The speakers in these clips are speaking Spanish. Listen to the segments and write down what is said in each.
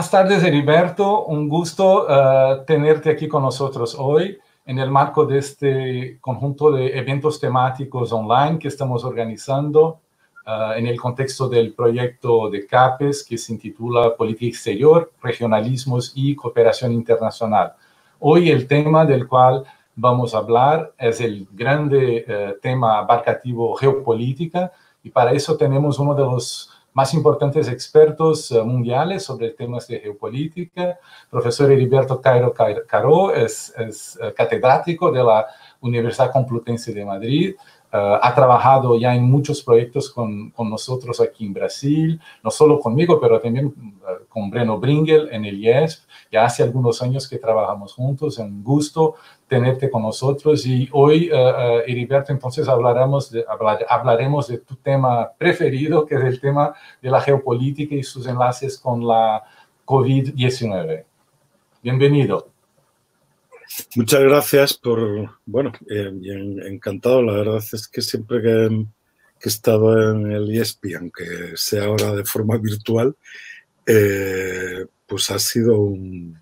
Buenas tardes, Heriberto. Un gusto tenerte aquí con nosotros hoy en el marco de este conjunto de eventos temáticos online que estamos organizando en el contexto del proyecto de CAPES que se intitula Política Exterior, Regionalismos y Cooperación Internacional. Hoy el tema del cual vamos a hablar es el grande tema abarcativo geopolítica, y para eso tenemos uno de los más importantes expertos mundiales sobre temas de geopolítica. Profesor Heriberto Cairo Caro es catedrático de la Universidad Complutense de Madrid. Ha trabajado ya en muchos proyectos con nosotros aquí en Brasil, no solo conmigo, pero también con Breno Bringel en el IESP. Ya hace algunos años que trabajamos juntos. Es un gusto tenerte con nosotros. Y hoy, Heriberto, entonces hablaremos de tu tema preferido, que es el tema de la geopolítica y sus enlaces con la COVID-19. Bienvenido. Muchas gracias por, bueno, encantado. La verdad es que siempre que he estado en el IESPI, aunque sea ahora de forma virtual, pues ha sido un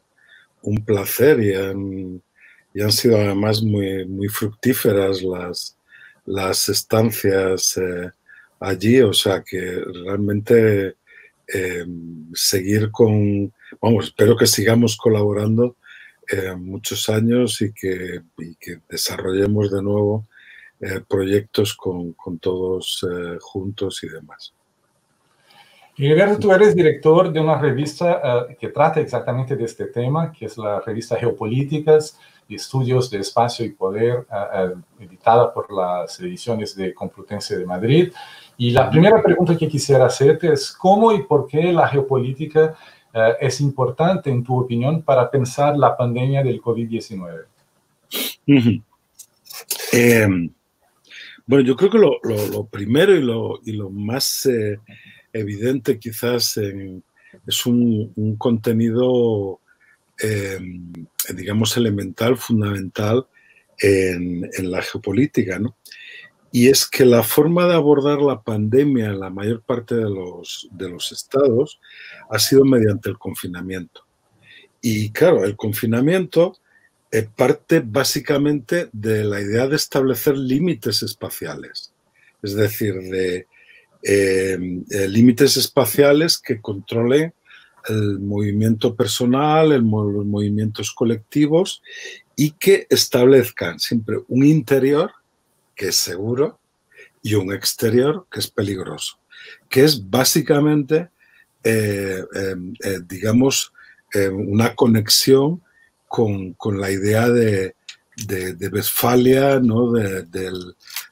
placer y han sido además muy fructíferas las estancias allí. O sea que realmente seguir espero que sigamos colaborando muchos años y que desarrollemos de nuevo proyectos con todos juntos y demás. Heriberto, tú eres director de una revista que trata exactamente de este tema, que es la revista Geopolíticas y Estudios de Espacio y Poder, editada por las ediciones de Complutense de Madrid. Y la primera pregunta que quisiera hacerte es ¿cómo y por qué la geopolítica es importante, en tu opinión, para pensar la pandemia del COVID-19? Bueno, yo creo que lo primero y lo más evidente quizás es un contenido, digamos, elemental, fundamental en la geopolítica, ¿no? Y es que la forma de abordar la pandemia en la mayor parte de los estados ha sido mediante el confinamiento. Y claro, el confinamiento parte básicamente de la idea de establecer límites espaciales, es decir, de límites espaciales que controlen el movimiento personal, los movimientos colectivos y que establezcan siempre un interior que es seguro y un exterior que es peligroso, que es básicamente, digamos, una conexión con la idea de Westfalia, ¿no? de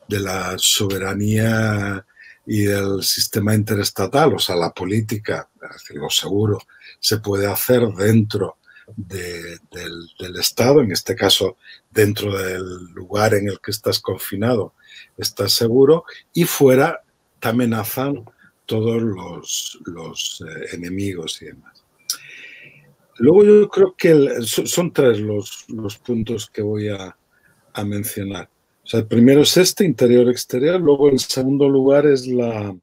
la soberanía y del sistema interestatal. O sea, la política, es decir, lo seguro, se puede hacer dentro del Estado, en este caso dentro del lugar en el que estás confinado, estás seguro, y fuera te amenazan todos los enemigos y demás. Luego yo creo que son tres los puntos que voy a mencionar. O sea, el primero es este, interior-exterior. Luego, en segundo lugar, es la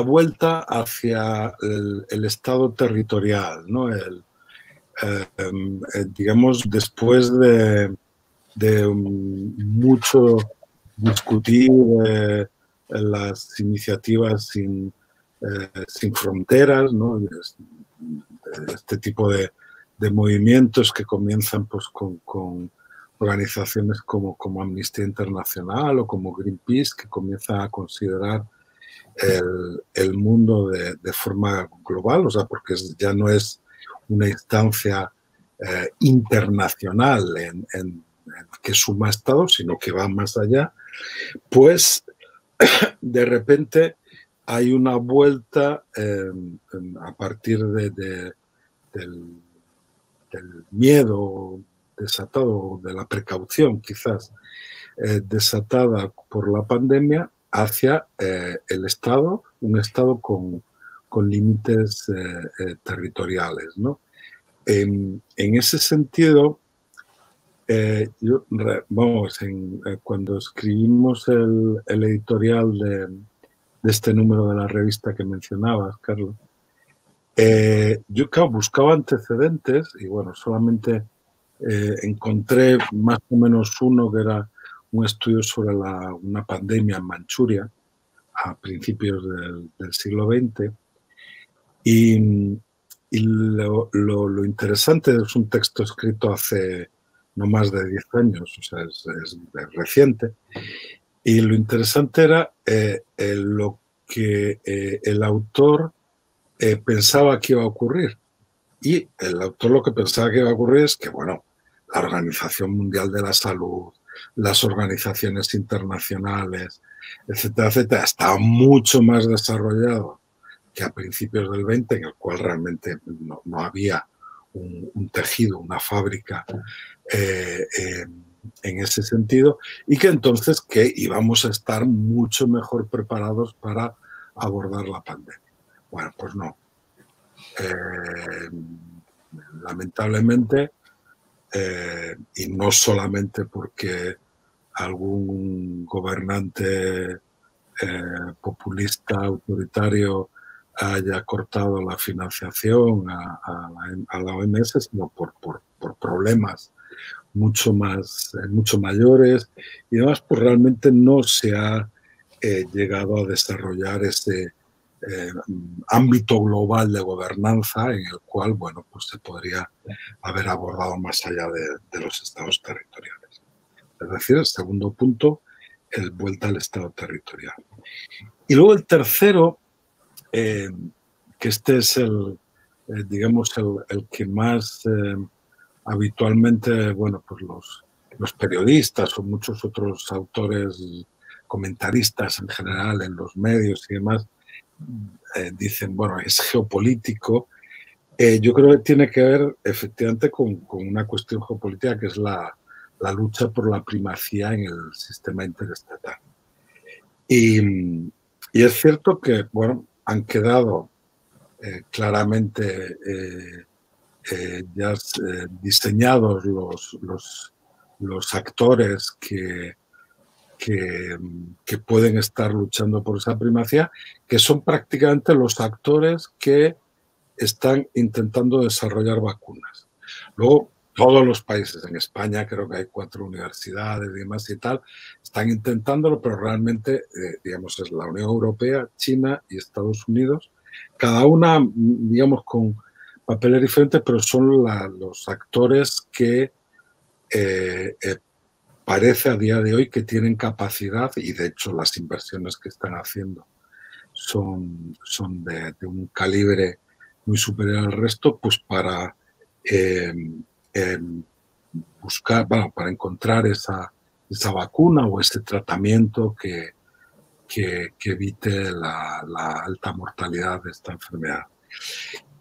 vuelta hacia el Estado territorial, ¿no? Digamos, después de mucho discutir las iniciativas sin fronteras, ¿no? Este tipo de movimientos que comienzan pues, con organizaciones como Amnistía Internacional o como Greenpeace, que comienzan a considerar el mundo de forma global, o sea, porque ya no es una instancia internacional que suma estados, sino que va más allá, pues de repente hay una vuelta a partir del miedo desatado, de la precaución quizás desatada por la pandemia hacia el Estado, un Estado con límites territoriales, ¿no? En ese sentido, cuando escribimos el editorial de este número de la revista que mencionabas, Carlos, Yo, claro, buscaba antecedentes y, bueno, solamente encontré más o menos uno que era un estudio sobre una pandemia en Manchuria a principios del siglo XX. Y lo interesante es un texto escrito hace no más de 10 años, o sea, es reciente. Y lo interesante era lo que el autor pensaba que iba a ocurrir. Y el autor lo que pensaba que iba a ocurrir es que, bueno, la Organización Mundial de la Salud, las organizaciones internacionales, etcétera, etcétera, estaba mucho más desarrollado que a principios del 20, en el cual realmente no había un tejido, una fábrica en ese sentido, y que entonces que íbamos a estar mucho mejor preparados para abordar la pandemia. Bueno, pues no. Lamentablemente, y no solamente porque algún gobernante populista, autoritario, haya cortado la financiación a la OMS, sino por problemas mucho mayores y además pues realmente no se ha llegado a desarrollar ese ámbito global de gobernanza en el cual, bueno, pues se podría haber abordado más allá de los estados territoriales. Es decir, el segundo punto, el vuelta al estado territorial. Y luego el tercero, que este es digamos, el que más habitualmente, bueno, pues los periodistas o muchos otros autores, comentaristas en general en los medios y demás, dicen, bueno, es geopolítico. Yo creo que tiene que ver efectivamente con una cuestión geopolítica que es la lucha por la primacía en el sistema interestatal. Y es cierto que, bueno, han quedado claramente ya diseñados los actores que pueden estar luchando por esa primacía, que son prácticamente los actores que están intentando desarrollar vacunas. Luego, todos los países, en España creo que hay 4 universidades y demás y tal, están intentándolo, pero realmente, digamos, es la Unión Europea, China y Estados Unidos, cada una, digamos, con papeles diferentes, pero son los actores que parece a día de hoy que tienen capacidad, y de hecho las inversiones que están haciendo son de un calibre muy superior al resto, pues para buscar, bueno, para encontrar esa vacuna o ese tratamiento que evite la alta mortalidad de esta enfermedad.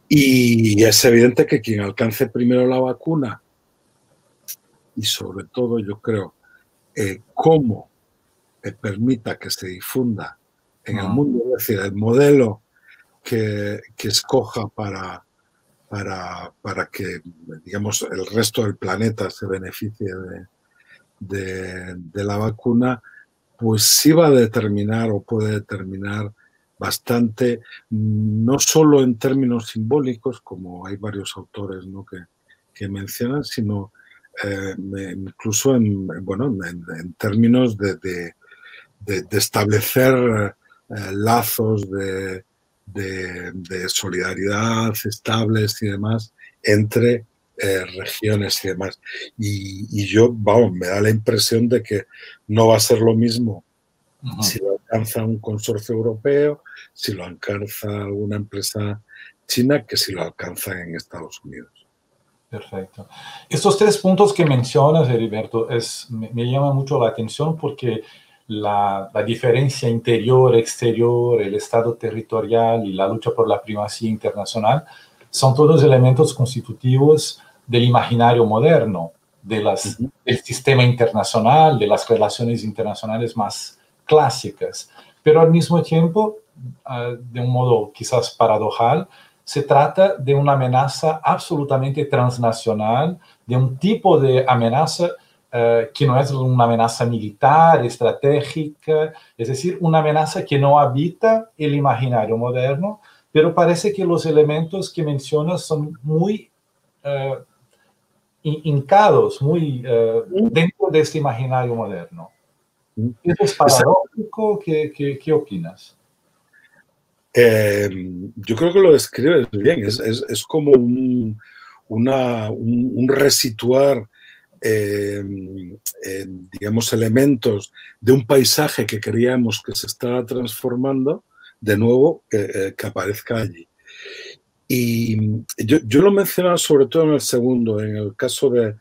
Y es evidente que quien alcance primero la vacuna, y sobre todo yo creo, cómo permita que se difunda en el mundo, es decir, el modelo que escoja para que, digamos, el resto del planeta se beneficie de la vacuna, pues sí va a determinar o puede determinar bastante, no solo en términos simbólicos, como hay varios autores, ¿no?, que mencionan, sino incluso en términos de establecer lazos de solidaridad estables y demás entre regiones y demás. Y yo, vamos, me da la impresión de que no va a ser lo mismo si lo alcanza un consorcio europeo, si lo alcanza una empresa china, que si lo alcanza en Estados Unidos. Perfecto. Estos 3 puntos que mencionas, Heriberto, me llaman mucho la atención porque la diferencia interior-exterior, el estado territorial y la lucha por la primacía internacional son todos elementos constitutivos del imaginario moderno, del sistema internacional, de las relaciones internacionales más clásicas. Pero al mismo tiempo, de un modo quizás paradojal, se trata de una amenaza absolutamente transnacional, de un tipo de amenaza que no es una amenaza militar, estratégica, es decir, una amenaza que no habita el imaginario moderno, pero parece que los elementos que mencionas son muy hincados, muy dentro de este imaginario moderno. ¿Eso es paradójico? ¿Qué opinas? Yo creo que lo describes bien, es como un resituar, digamos, elementos de un paisaje que creíamos que se estaba transformando, de nuevo, que aparezca allí. Y yo lo mencionaba sobre todo en el segundo, en el caso de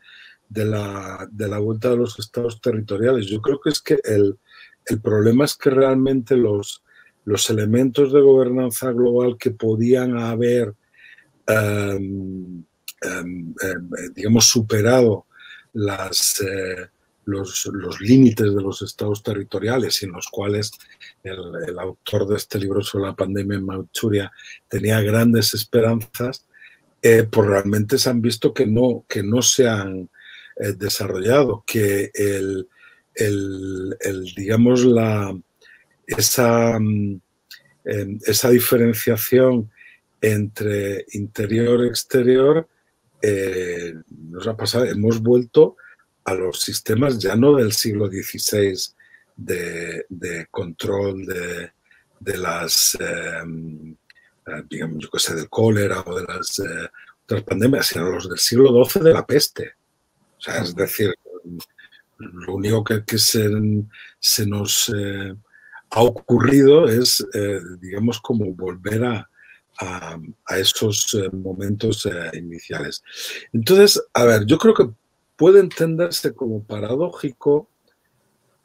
la vuelta de los estados territoriales. Yo creo que es que el problema es que realmente los elementos de gobernanza global que podían haber, digamos, superado los límites de los estados territoriales, y en los cuales el autor de este libro sobre la pandemia en Manchuria tenía grandes esperanzas, pues realmente se han visto que no se han desarrollado, que digamos, esa diferenciación entre interior y exterior nos ha pasado. Hemos vuelto a los sistemas ya no del siglo XVI de control de las, digamos, yo qué sé, del cólera o de las otras pandemias, sino los del siglo XII de la peste. O sea, es decir, lo único que se nos ha ocurrido es, digamos, como volver a esos momentos iniciales. Entonces, a ver, yo creo que puede entenderse como paradójico,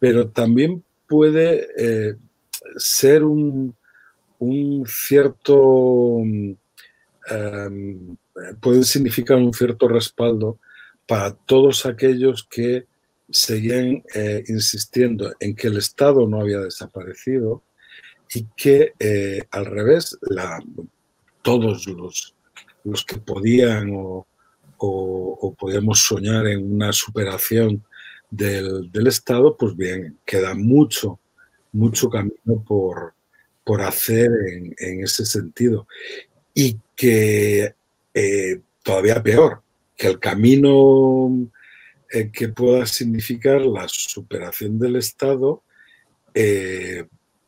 pero también puede ser un cierto, puede significar un cierto respaldo para todos aquellos que seguían insistiendo en que el Estado no había desaparecido y que, al revés, todos los que podían o podíamos soñar en una superación del Estado, pues bien, queda mucho camino por hacer en ese sentido. Y que todavía peor, que el camino que pueda significar la superación del Estado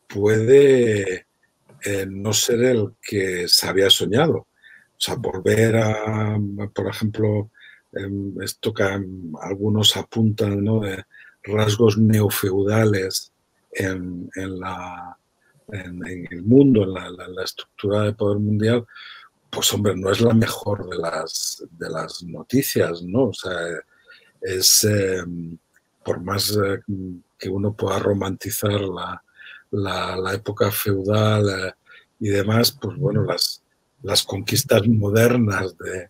puede no ser el que se había soñado. O sea, volver a, por ejemplo, esto que algunos apuntan, ¿no?, de rasgos neofeudales en el mundo, en la estructura de poder mundial, pues hombre, no es la mejor de las noticias, ¿no? O sea, es, por más que uno pueda romantizar la época feudal y demás, pues bueno, las conquistas modernas de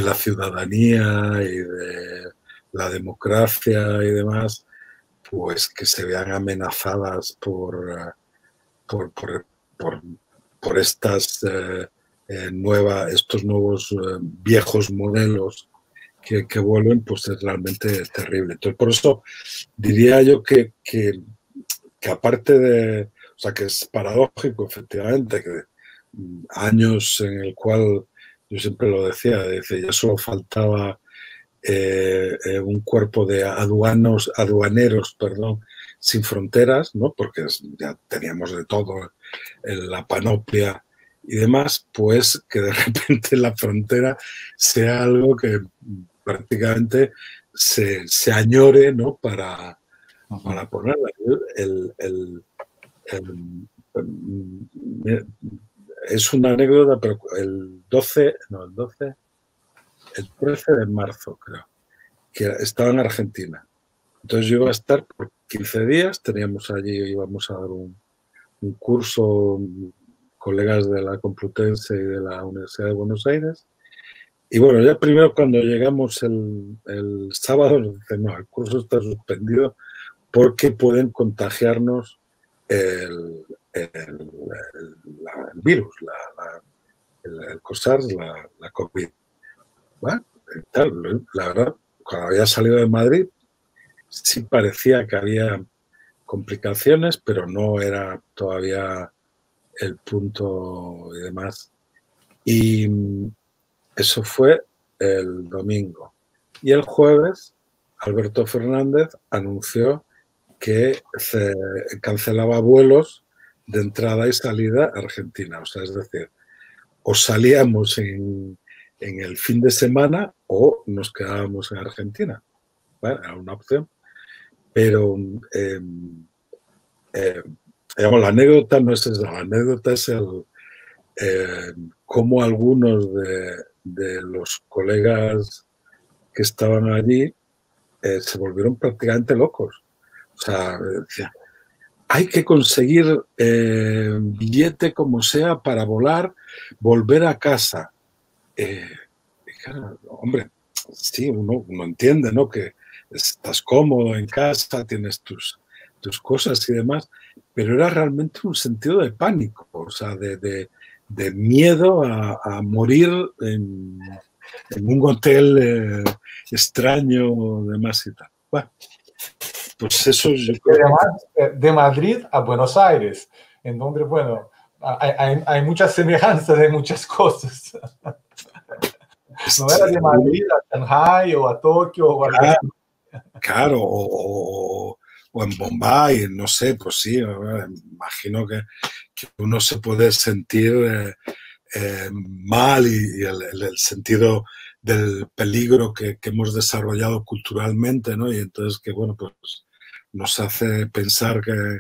la ciudadanía y de la democracia y demás, pues que se vean amenazadas por estas estos nuevos viejos modelos que vuelven, pues es realmente terrible. Entonces, por eso diría yo que aparte de, o sea, que es paradójico, efectivamente, que años en el cual, yo siempre lo decía, ya solo faltaba un cuerpo de aduaneros, perdón, sin fronteras, ¿no?, porque ya teníamos de todo, la panoplia y demás, pues que de repente la frontera sea algo que prácticamente se añore, ¿no?, para ponerla. Es una anécdota, pero el 13 de marzo, creo, que estaba en Argentina. Entonces yo iba a estar por 15 días, íbamos a dar un curso, colegas de la Complutense y de la Universidad de Buenos Aires. Y bueno, ya primero cuando llegamos el sábado nos dicen, no, el curso está suspendido porque pueden contagiarnos el virus, el SARS, la COVID. Bueno, la verdad, cuando había salido de Madrid, sí parecía que había complicaciones, pero no era todavía el punto y demás. Y eso fue el domingo. Y el jueves, Alberto Fernández anunció que se cancelaba vuelos de entrada y salida a Argentina. O sea, es decir, o salíamos en el fin de semana o nos quedábamos en Argentina. Bueno, era una opción. Pero, digamos, la anécdota no es esa. La anécdota es cómo algunos de los colegas que estaban allí se volvieron prácticamente locos. O sea, decían, hay que conseguir billete como sea para volar, volver a casa. Claro, hombre, sí, uno entiende, ¿no? Que estás cómodo en casa, tienes tus cosas y demás, pero era realmente un sentido de pánico, o sea, de miedo a morir en un hotel extraño, demás y tal. Bueno, pues eso yo creo además, de Madrid a Buenos Aires, en donde, bueno, hay muchas semejanzas de muchas cosas. No era de Madrid a Shanghai o a Tokio o algo así. Claro, o en Bombay, no sé, pues sí, imagino que uno se puede sentir mal y el sentido del peligro que hemos desarrollado culturalmente, ¿no? Y entonces que, bueno, pues nos hace pensar que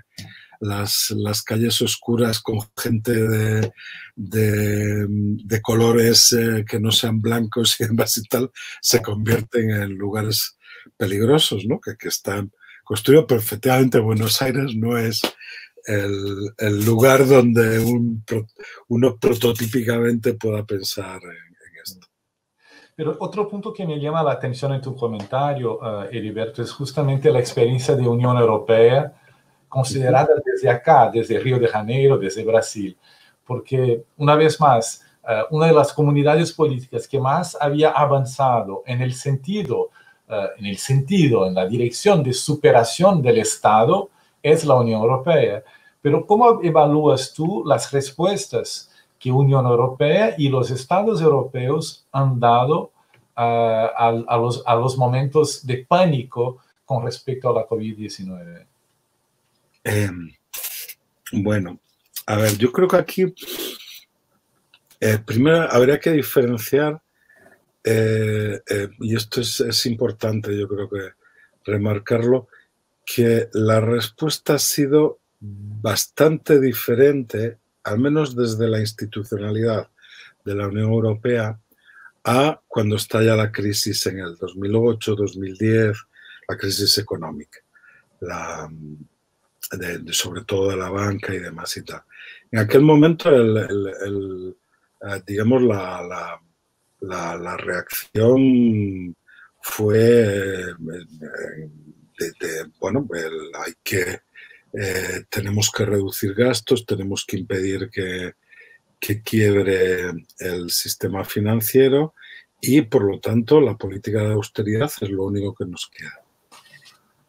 las calles oscuras con gente de colores que no sean blancos y demás y tal, se convierten en lugares peligrosos, ¿no? Que están construidos, pero efectivamente Buenos Aires no es el lugar donde uno prototípicamente pueda pensar en esto. Pero otro punto que me llama la atención en tu comentario, Heriberto, es justamente la experiencia de Unión Europea considerada desde acá, desde Río de Janeiro, desde Brasil, porque una vez más, una de las comunidades políticas que más había avanzado en la dirección de superación del Estado es la Unión Europea. Pero ¿cómo evalúas tú las respuestas que Unión Europea y los Estados europeos han dado a los momentos de pánico con respecto a la COVID-19? Bueno, a ver, yo creo que aquí primero habría que diferenciar, y esto es importante, yo creo que remarcarlo, que la respuesta ha sido bastante diferente, al menos desde la institucionalidad de la Unión Europea, a cuando estalla la crisis en el 2008, 2010, la crisis económica, sobre todo de la banca y demás y tal. En aquel momento, digamos, la reacción fue bueno, tenemos que reducir gastos, tenemos que impedir que quiebre el sistema financiero y, por lo tanto, la política de austeridad es lo único que nos queda.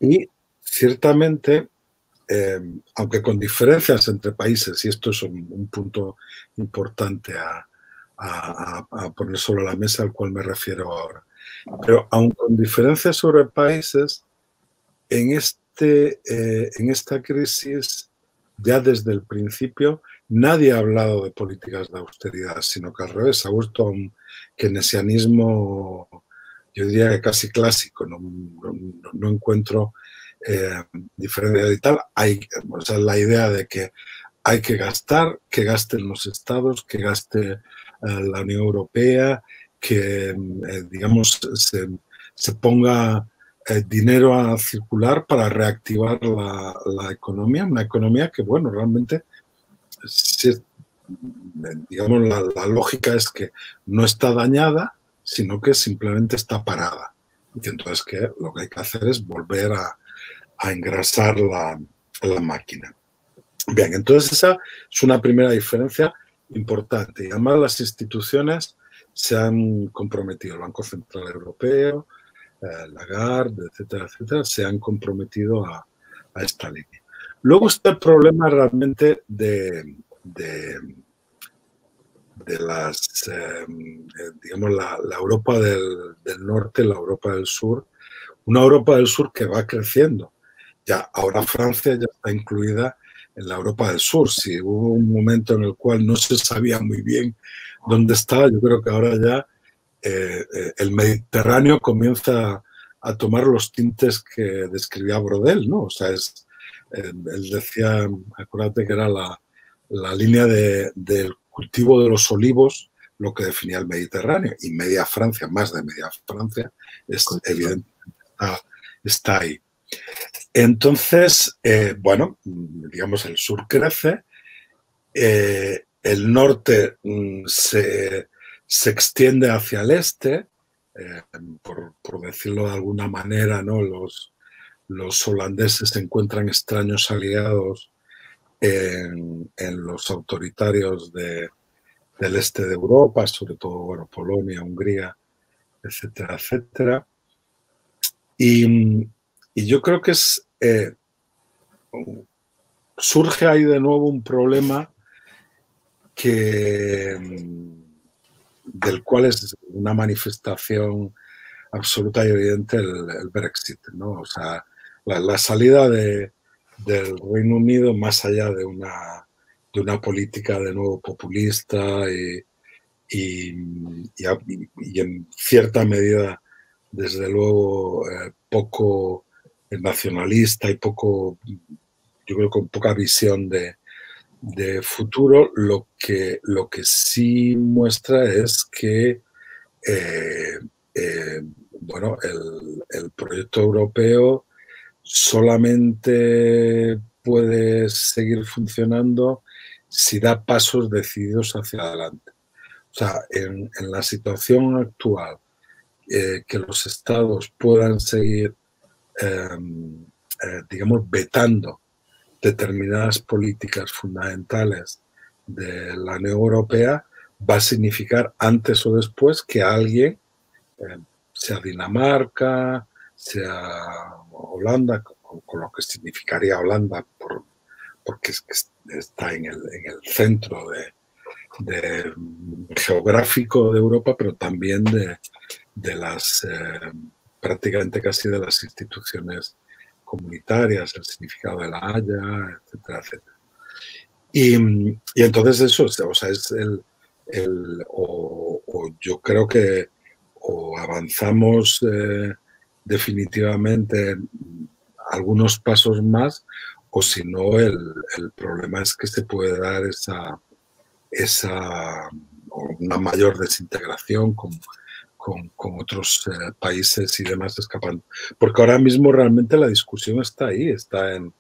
Y, ciertamente, aunque con diferencias entre países, y esto es un punto importante a poner sobre la mesa al cual me refiero ahora, pero aun con diferencias sobre países, en esta crisis, ya desde el principio, nadie ha hablado de políticas de austeridad, sino que al revés, ha vuelto a un keynesianismo, yo diría que casi clásico. No encuentro diferencia y tal. O sea, la idea de que hay que gastar, que gasten los estados, que gaste la Unión Europea, que, digamos, se ponga dinero a circular para reactivar la economía, una economía que, bueno, realmente, digamos, la lógica es que no está dañada, sino que simplemente está parada. Y entonces lo que hay que hacer es volver a engrasar la máquina. Bien, entonces esa es una primera diferencia importante. Y además las instituciones se han comprometido, el Banco Central Europeo, Lagarde, etcétera, etcétera, se han comprometido a esta línea. Luego está el problema realmente de de las, digamos, la Europa del norte, la Europa del sur, una Europa del sur que va creciendo. Ya, ahora Francia ya está incluida en la Europa del sur. Si hubo un momento en el cual no se sabía muy bien dónde estaba, yo creo que ahora ya el Mediterráneo comienza a tomar los tintes que describía Brodel, ¿no? O sea, él decía, acuérdate que era la línea del cultivo de los olivos lo que definía el Mediterráneo, y media Francia, más de media Francia, evidentemente está ahí. Entonces, bueno, digamos, el sur crece, el norte se extiende hacia el este, por decirlo de alguna manera, ¿no? Los holandeses encuentran extraños aliados en los autoritarios del este de Europa, sobre todo, bueno, Polonia, Hungría, etcétera, etcétera. Y yo creo que surge ahí de nuevo un problema del cual es una manifestación absoluta y evidente el Brexit, ¿no? O sea, la salida del Reino Unido, más allá de una política de nuevo populista y en cierta medida, desde luego, poco nacionalista y poco, yo creo, con poca visión de futuro, lo que sí muestra es que bueno, el proyecto europeo solamente puede seguir funcionando si da pasos decididos hacia adelante. O sea, en la situación actual, que los estados puedan seguir, digamos, vetando determinadas políticas fundamentales de la Unión Europea, va a significar antes o después que alguien, sea Dinamarca, sea Holanda, con lo que significaría Holanda, porque está en el centro geográfico de Europa, pero también de las, prácticamente casi de las instituciones comunitarias, el significado de la Haya, etcétera, etcétera. Y entonces eso, o sea, es o yo creo que o avanzamos definitivamente algunos pasos más, o si no, el problema es que se puede dar una mayor desintegración con otros países y demás escapando. Porque ahora mismo realmente la discusión está ahí, está en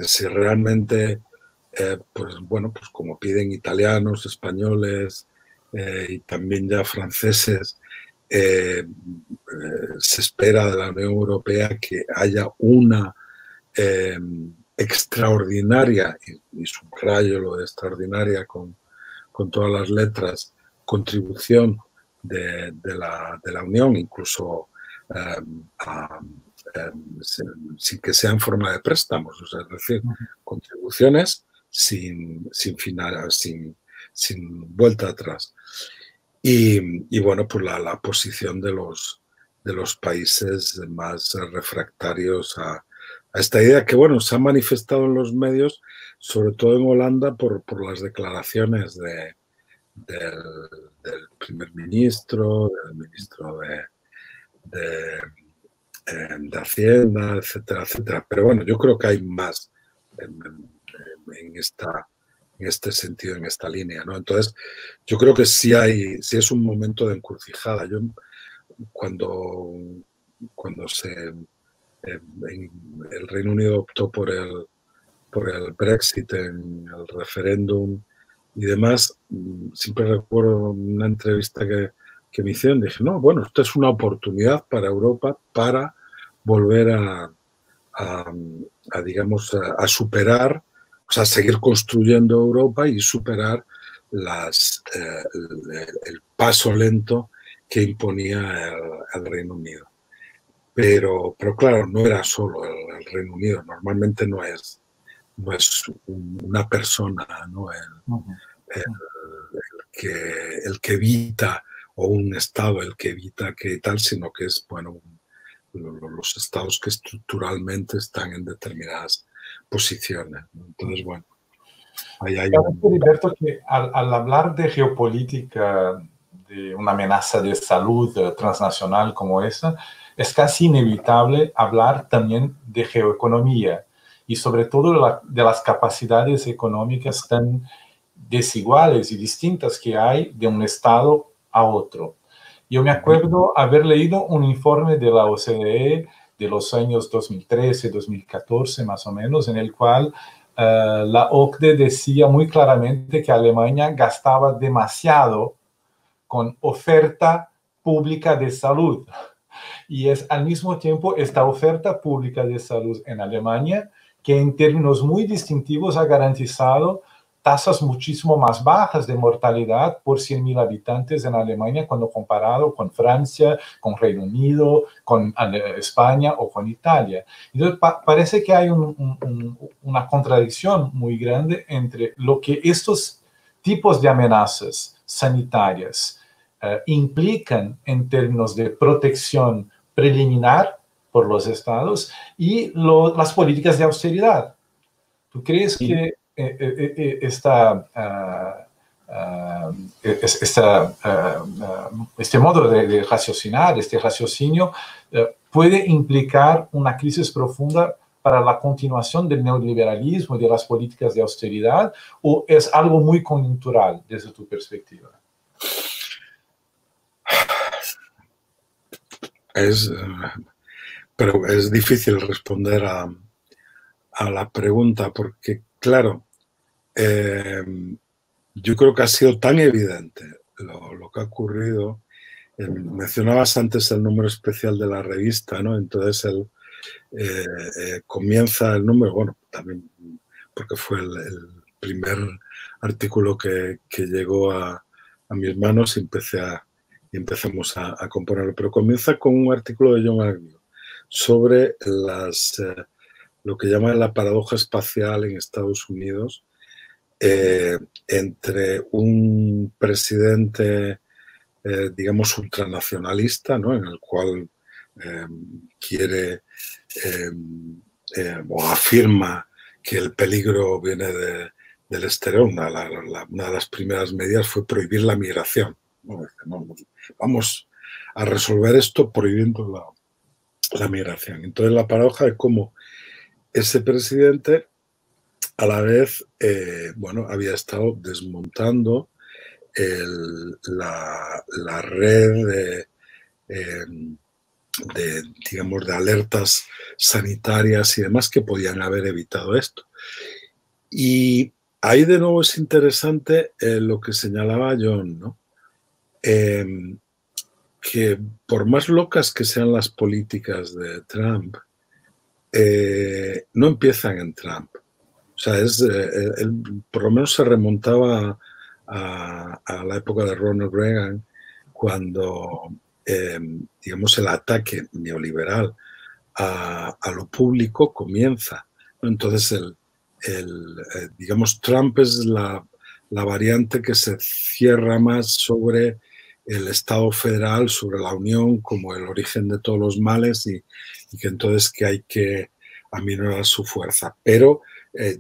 si realmente, pues bueno, pues como piden italianos, españoles y también ya franceses, se espera de la Unión Europea que haya una extraordinaria, y subrayo lo de extraordinaria con todas las letras, contribución de la Unión, incluso sin que sea en forma de préstamos, o sea, es decir, contribuciones sin vuelta atrás. Y bueno, pues la posición de los países más refractarios a esta idea que, bueno, se ha manifestado en los medios, sobre todo en Holanda, por las declaraciones del primer ministro, del ministro de Hacienda, etcétera, etcétera. Pero bueno, yo creo que hay más en este sentido, en esta línea, ¿no? Entonces, yo creo que sí es un momento de encrucijada. Yo, cuando el Reino Unido optó por el Brexit en el referéndum y demás, siempre recuerdo una entrevista que me hicieron, dije, no, bueno, esto es una oportunidad para Europa para volver digamos, a superar, o sea, seguir construyendo Europa y superar el paso lento que imponía el Reino Unido. Pero claro, no era solo el Reino Unido, normalmente no es pues una persona, ¿no? Ujú. El que evita, o un Estado el que evita que tal, sino que es, bueno, los Estados que estructuralmente están en determinadas posiciones, ¿no? Entonces, bueno, ahí hay Sabes, un... Heriberto, que al hablar de geopolítica, de una amenaza de salud transnacional como esa, es casi inevitable hablar también de geoeconomía y sobre todo de las capacidades económicas tan desiguales y distintas que hay de un Estado a otro. Yo me acuerdo haber leído un informe de la OCDE de los años 2013, 2014 más o menos, en el cual la OCDE decía muy claramente que Alemania gastaba demasiado con oferta pública de salud. Y es al mismo tiempo esta oferta pública de salud en Alemania que en términos muy distintivos ha garantizado tasas muchísimo más bajas de mortalidad por 100.000 habitantes en Alemania cuando comparado con Francia, con Reino Unido, con España o con Italia. Entonces, parece que hay una contradicción muy grande entre lo que estos tipos de amenazas sanitarias implican en términos de protección preliminar por los estados y las políticas de austeridad. ¿Tú crees Sí. que este modo de raciocinar, este raciocinio, puede implicar una crisis profunda para la continuación del neoliberalismo y de las políticas de austeridad, o es algo muy coyuntural desde tu perspectiva? Pero es difícil responder a la pregunta porque, claro, yo creo que ha sido tan evidente lo que ha ocurrido. Mencionabas antes el número especial de la revista, ¿no? Entonces comienza el número, bueno, también porque fue el primer artículo que llegó a mis manos y empezamos a componerlo, pero comienza con un artículo de John Agnew sobre lo que llaman la paradoja espacial en Estados Unidos, entre un presidente, digamos, ultranacionalista, ¿no? En el cual quiere o afirma que el peligro viene del exterior. Una de las primeras medidas fue prohibir la migración. Vamos a resolver esto prohibiendo la migración. Entonces, la paradoja de cómo ese presidente a la vez, bueno, había estado desmontando la red digamos, de alertas sanitarias y demás que podían haber evitado esto. Y ahí de nuevo es interesante lo que señalaba John, ¿no? Que por más locas que sean las políticas de Trump, no empiezan en Trump. O sea, por lo menos se remontaba a la época de Ronald Reagan, cuando, digamos, el ataque neoliberal a lo público comienza, ¿no? Entonces, digamos, Trump es la variante que se cierra más sobre el Estado federal, sobre la Unión como el origen de todos los males y que entonces que hay que aminorar su fuerza. Pero,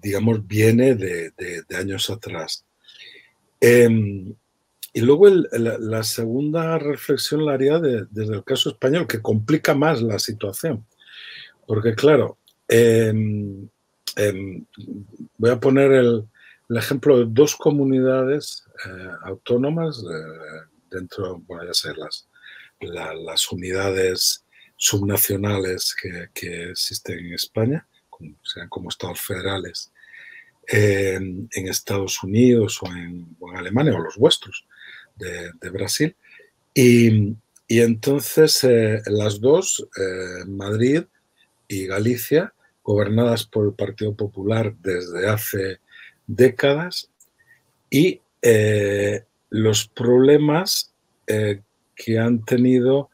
digamos, viene de años atrás. Y luego la segunda reflexión la haría desde el caso español, que complica más la situación. Porque, claro, voy a poner el ejemplo de dos comunidades autónomas dentro, bueno, ya sé, las unidades subnacionales que existen en España, sean como estados federales, en Estados Unidos o en Alemania, o los vuestros de Brasil. Y entonces las dos, Madrid y Galicia, gobernadas por el Partido Popular desde hace décadas, y los problemas que han tenido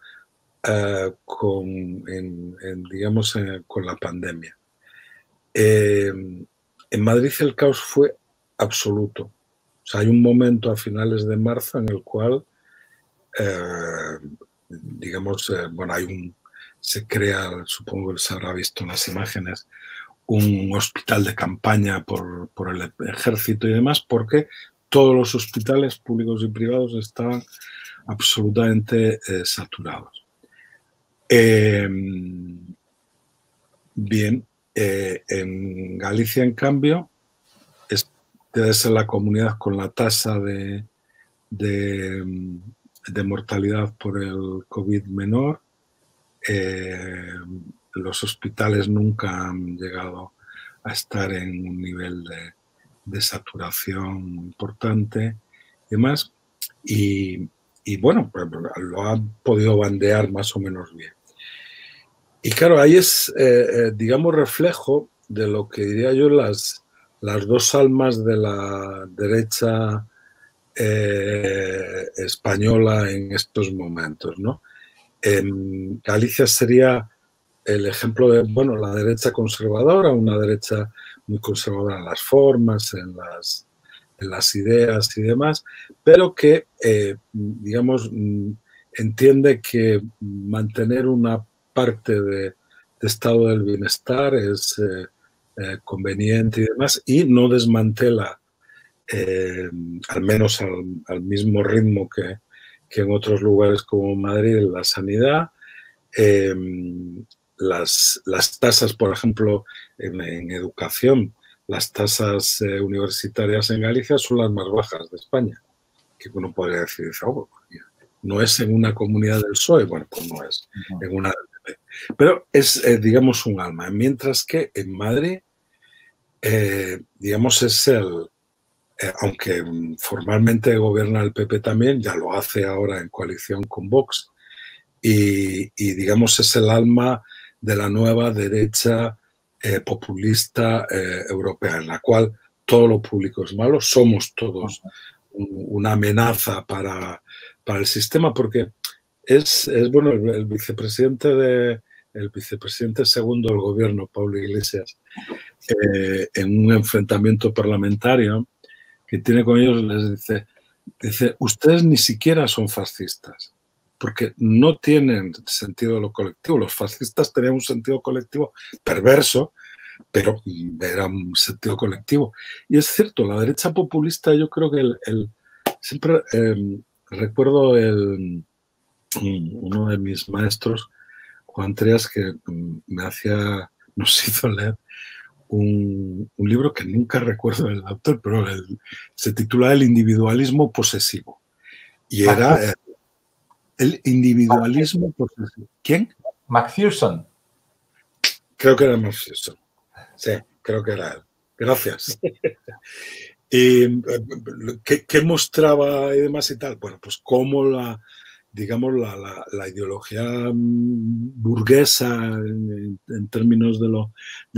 digamos, con la pandemia. En Madrid el caos fue absoluto. O sea, hay un momento a finales de marzo en el cual, digamos, bueno, se crea, supongo que se habrá visto en las imágenes, un hospital de campaña por el ejército y demás, porque todos los hospitales públicos y privados estaban absolutamente saturados. Bien, en Galicia, en cambio, debe ser la comunidad con la tasa de mortalidad por el COVID menor. Los hospitales nunca han llegado a estar en un nivel de saturación importante y demás. Y bueno, pues lo han podido bandear más o menos bien. Y claro, ahí es, digamos, reflejo de lo que diría yo las dos almas de la derecha española en estos momentos, ¿no? Galicia sería el ejemplo de, bueno, la derecha conservadora, una derecha muy conservadora en las formas, en las ideas y demás, pero que, digamos, entiende que mantener una parte de estado del bienestar es conveniente y demás, y no desmantela, al menos al mismo ritmo que en otros lugares como Madrid, la sanidad. Las tasas, por ejemplo, en educación, las tasas universitarias en Galicia son las más bajas de España, que uno podría decir, oh, no es en una comunidad del PSOE, bueno, pues no es, en una, pero es, digamos, un alma, mientras que en Madrid, digamos, es aunque formalmente gobierna el PP también, ya lo hace ahora en coalición con Vox, y digamos es el alma de la nueva derecha populista europea, en la cual todo lo público es malo, somos todos una amenaza para el sistema, porque es bueno, el vicepresidente segundo del gobierno, Pablo Iglesias, en un enfrentamiento parlamentario que tiene con ellos, les dice, ustedes ni siquiera son fascistas, porque no tienen sentido de lo colectivo. Los fascistas tenían un sentido colectivo perverso, pero era un sentido colectivo. Y es cierto, la derecha populista, yo creo que siempre recuerdo uno de mis maestros, Juan Trias, que nos hizo leer un libro que nunca recuerdo el autor, pero se titula El individualismo posesivo. Y era el individualismo posesivo. ¿Quién? Macpherson. Creo que era Macpherson. Sí, creo que era él. Gracias. ¿Y qué mostraba y demás y tal? Bueno, pues cómo digamos, la ideología burguesa en términos de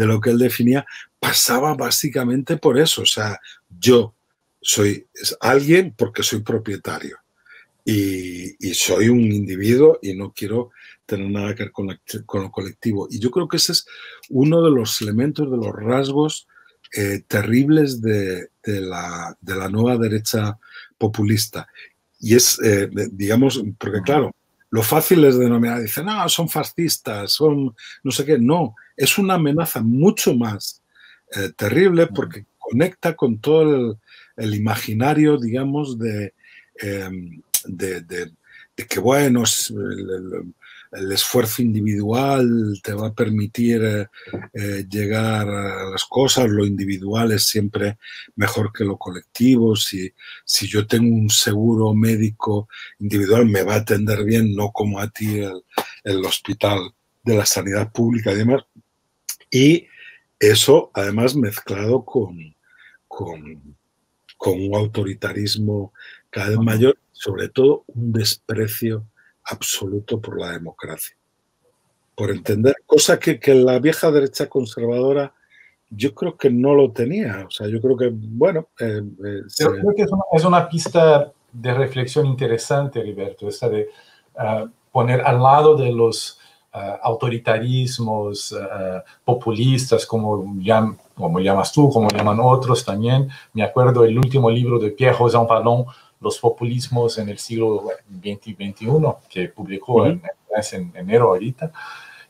lo que él definía, pasaba básicamente por eso. O sea, yo soy alguien porque soy propietario y soy un individuo y no quiero tener nada que ver con lo colectivo. Y yo creo que ese es uno de los elementos, de los rasgos terribles de la nueva derecha populista. Y es, digamos, porque claro, lo fácil es denominar, dicen, no, son fascistas, son no sé qué. No, es una amenaza mucho más terrible porque conecta con todo el imaginario, digamos, de que, bueno, el esfuerzo individual te va a permitir llegar a las cosas, lo individual es siempre mejor que lo colectivo, si yo tengo un seguro médico individual me va a atender bien, no como a ti el hospital de la sanidad pública y demás. Y eso además mezclado con un autoritarismo cada vez mayor, sobre todo un desprecio absoluto por la democracia, por entender, cosa que la vieja derecha conservadora yo creo que no lo tenía. O sea, yo creo que, bueno... creo que es una pista de reflexión interesante, Heriberto, esta de poner al lado de los autoritarismos populistas, como llamas tú, como llaman otros también. Me acuerdo el último libro de Pierre-Rosan Vallon, Los populismos en el siglo XX y XXI, que publicó en enero ahorita.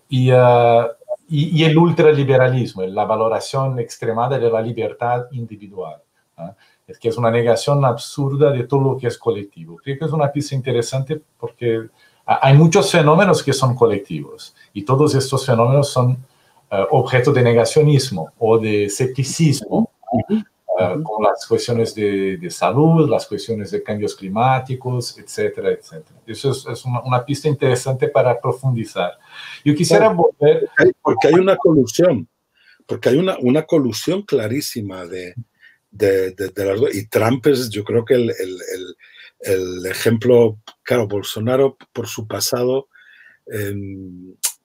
Y el ultraliberalismo, la valoración extremada de la libertad individual. Es que es una negación absurda de todo lo que es colectivo. Creo que es una pieza interesante porque hay muchos fenómenos que son colectivos y todos estos fenómenos son objeto de negacionismo o de escepticismo, como las cuestiones de salud, las cuestiones de cambios climáticos, etcétera, etcétera. Eso es una pista interesante para profundizar. Yo quisiera volver... Porque hay una colusión, porque hay una colusión clarísima de las dos. Y Trump es, yo creo que el ejemplo, claro, Bolsonaro por su pasado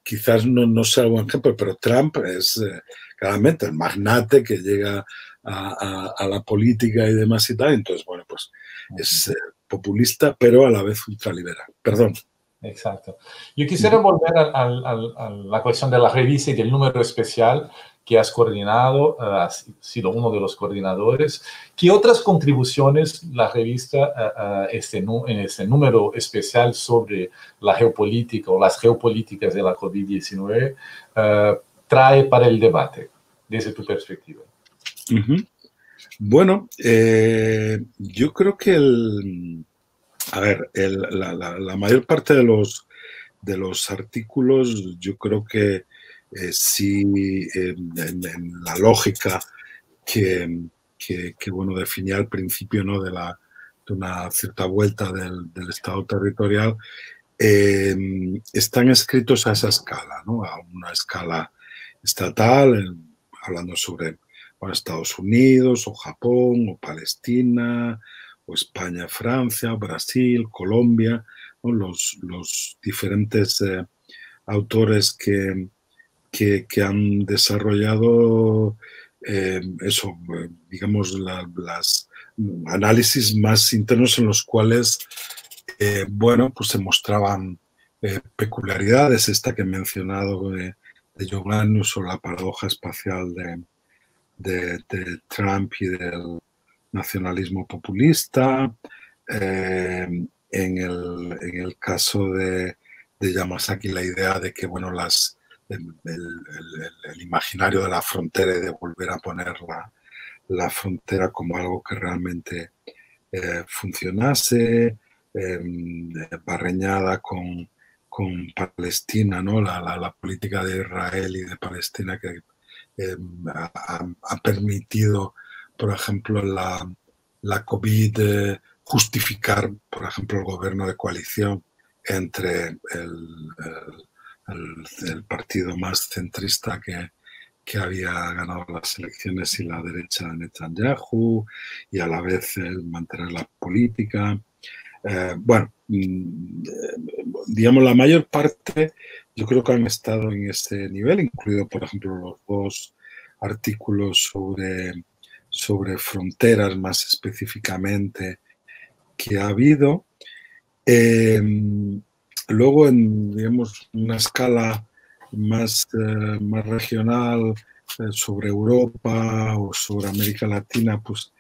quizás no sea un ejemplo, pero Trump es claramente el magnate que llega a la política y demás y tal. Entonces, bueno, pues es populista, pero a la vez ultraliberal. Perdón. Exacto. Yo quisiera volver a la cuestión de la revista y del número especial que has coordinado, has sido uno de los coordinadores. ¿Qué otras contribuciones la revista en este número especial sobre la geopolítica o las geopolíticas de la COVID-19 trae para el debate, desde tu perspectiva? Bueno, yo creo que la mayor parte de los artículos, yo creo que sí, en la lógica que bueno, definía al principio, ¿no?, de una cierta vuelta del Estado territorial, están escritos a esa escala, ¿no?, a una escala estatal, hablando sobre Estados Unidos o Japón o Palestina o España, Francia, Brasil, Colombia, ¿no?, los diferentes autores que han desarrollado digamos, las análisis más internos en los cuales, bueno, pues se mostraban peculiaridades, esta que he mencionado de Giordano o la paradoja espacial de Trump y del nacionalismo populista. En el caso de Yamasaki, la idea de que, bueno, el imaginario de la frontera y de volver a poner la frontera como algo que realmente funcionase, barreñada con Palestina, ¿no?, la política de Israel y de Palestina que ha permitido, por ejemplo, la COVID justificar, por ejemplo, el gobierno de coalición entre el partido más centrista que había ganado las elecciones y la derecha de Netanyahu, y a la vez mantener la política. Bueno, digamos, la mayor parte yo creo que han estado en ese nivel, incluido, por ejemplo, los dos artículos sobre fronteras más específicamente que ha habido. Luego, en, digamos, una escala más regional, sobre Europa o sobre América Latina, pues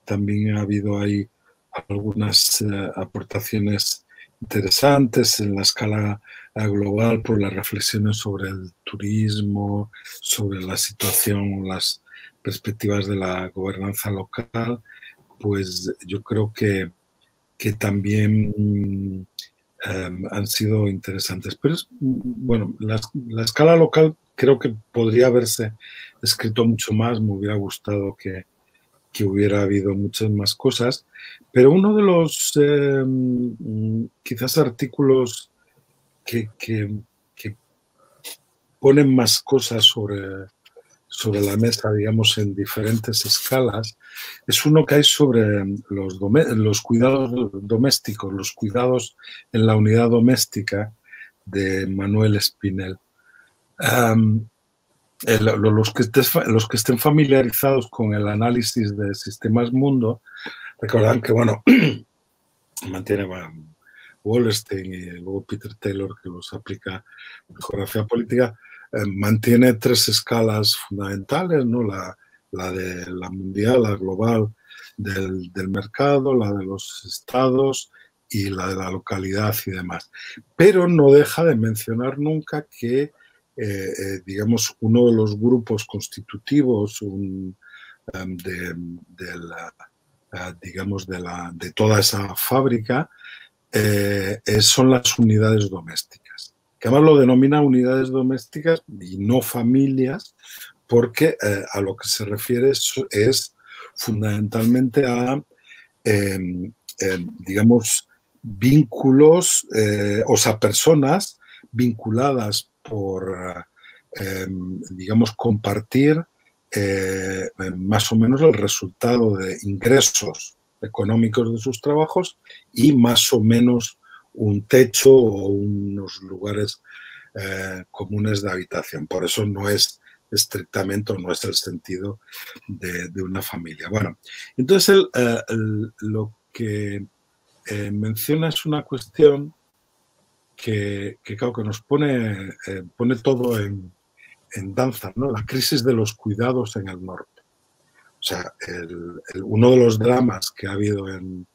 también ha habido ahí algunas aportaciones interesantes. En la escala global, por las reflexiones sobre el turismo, sobre la situación, las perspectivas de la gobernanza local, pues yo creo que también han sido interesantes. Pero bueno, la escala local creo que podría haberse escrito mucho más. Me hubiera gustado que hubiera habido muchas más cosas, pero uno de los quizás artículos que ponen más cosas sobre la mesa, digamos, en diferentes escalas, es uno que hay sobre los cuidados domésticos, los cuidados en la unidad doméstica, de Manuel Espinel. Los que estén familiarizados con el análisis de sistemas mundo recordarán que, bueno, mantiene Wallerstein y luego Peter Taylor, que los aplica en geografía política, mantiene tres escalas fundamentales, ¿no? La de la mundial, la global del mercado, la de los estados y la de la localidad y demás. Pero no deja de mencionar nunca que, digamos, uno de los grupos constitutivos digamos, de toda esa fábrica son las unidades domésticas, que además lo denomina unidades domésticas y no familias, porque a lo que se refiere es fundamentalmente a, digamos, vínculos, o sea, personas vinculadas por, digamos, compartir más o menos el resultado de ingresos económicos de sus trabajos y más o menos un techo o unos lugares comunes de habitación. Por eso no es estrictamente o no es el sentido de una familia. Bueno, entonces lo que menciona es una cuestión que claro, que nos pone todo en danza, ¿no? La crisis de los cuidados en el norte. O sea, uno de los dramas que ha habido en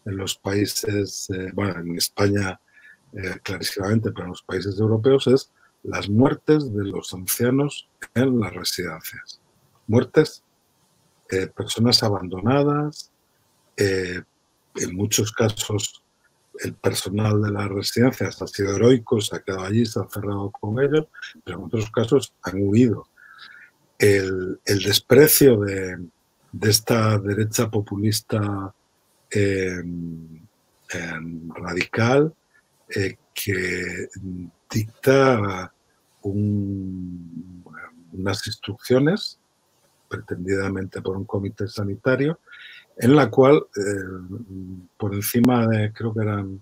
los países, bueno, en España clarísimamente, pero en los países europeos es las muertes de los ancianos en las residencias. Muertes, personas abandonadas, en muchos casos el personal de las residencias ha sido heroico, se ha quedado allí, se ha cerrado con ellos, pero en otros casos han huido. El desprecio de esta derecha populista radical que dicta unas instrucciones, pretendidamente por un comité sanitario, en la cual, por encima de, creo que eran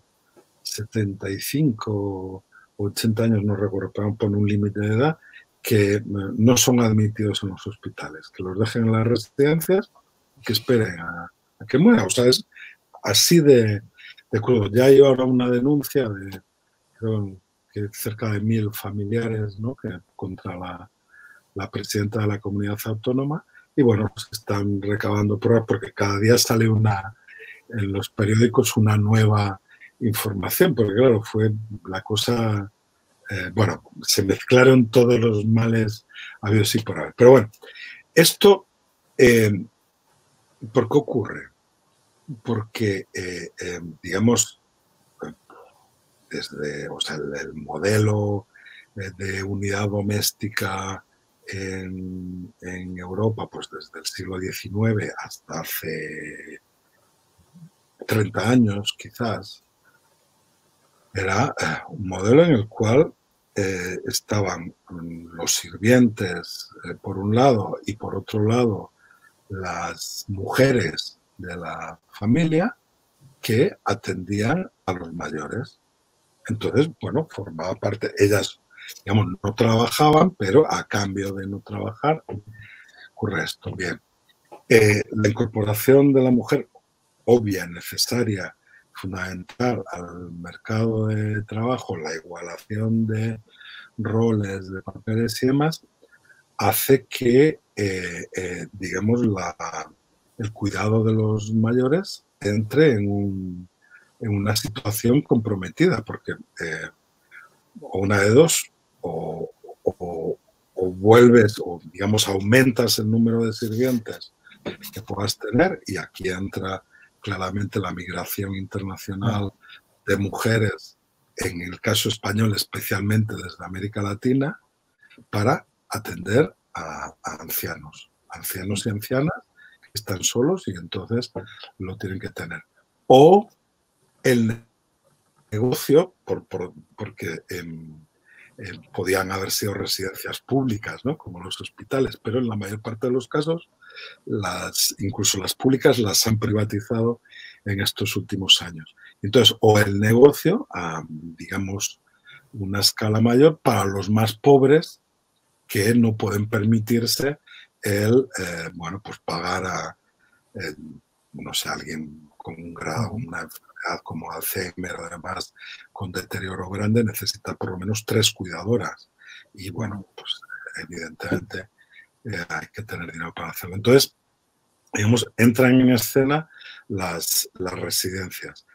75 o 80 años, no recuerdo, pero pone un límite de edad, que no son admitidos en los hospitales, que los dejen en las residencias y que esperen a que mueran. O sea, es así de crudo. Ya hay ahora una denuncia de, creo que cerca de 1000 familiares, ¿no? Que contra la presidenta de la comunidad autónoma. Y bueno, pues están recabando pruebas porque cada día sale en los periódicos una nueva información, porque claro, fue la cosa, bueno, se mezclaron todos los males habidos y por haber. Pero bueno, esto, ¿por qué ocurre? Porque, digamos, desde, o sea, el modelo de unidad doméstica en Europa, pues desde el siglo XIX hasta hace 30 años quizás, era un modelo en el cual estaban los sirvientes por un lado y por otro lado las mujeres de la familia que atendían a los mayores. Entonces, bueno, formaba parte, ellas, digamos, no trabajaban, pero a cambio de no trabajar, ocurre esto. Bien, la incorporación de la mujer, obvia, necesaria, fundamental al mercado de trabajo, la igualación de roles, de papeles y demás, hace que, digamos, el cuidado de los mayores entre en una situación comprometida, porque o una de dos, o vuelves, o digamos, aumentas el número de sirvientes que puedas tener, y aquí entra claramente la migración internacional de mujeres, en el caso español especialmente desde América Latina, para atender a ancianos y ancianas que están solos y entonces lo tienen que tener. O el negocio, porque podían haber sido residencias públicas, ¿no? Como los hospitales, pero en la mayor parte de los casos, incluso las públicas las han privatizado en estos últimos años. Entonces, o el negocio a, digamos, una escala mayor para los más pobres que no pueden permitirse bueno, pues pagar a, no sé, alguien con un grado, una enfermedad como Alzheimer, además con deterioro grande, necesita por lo menos 3 cuidadoras. Y bueno, pues evidentemente hay que tener dinero para hacerlo. Entonces, digamos, entran en escena las residencias.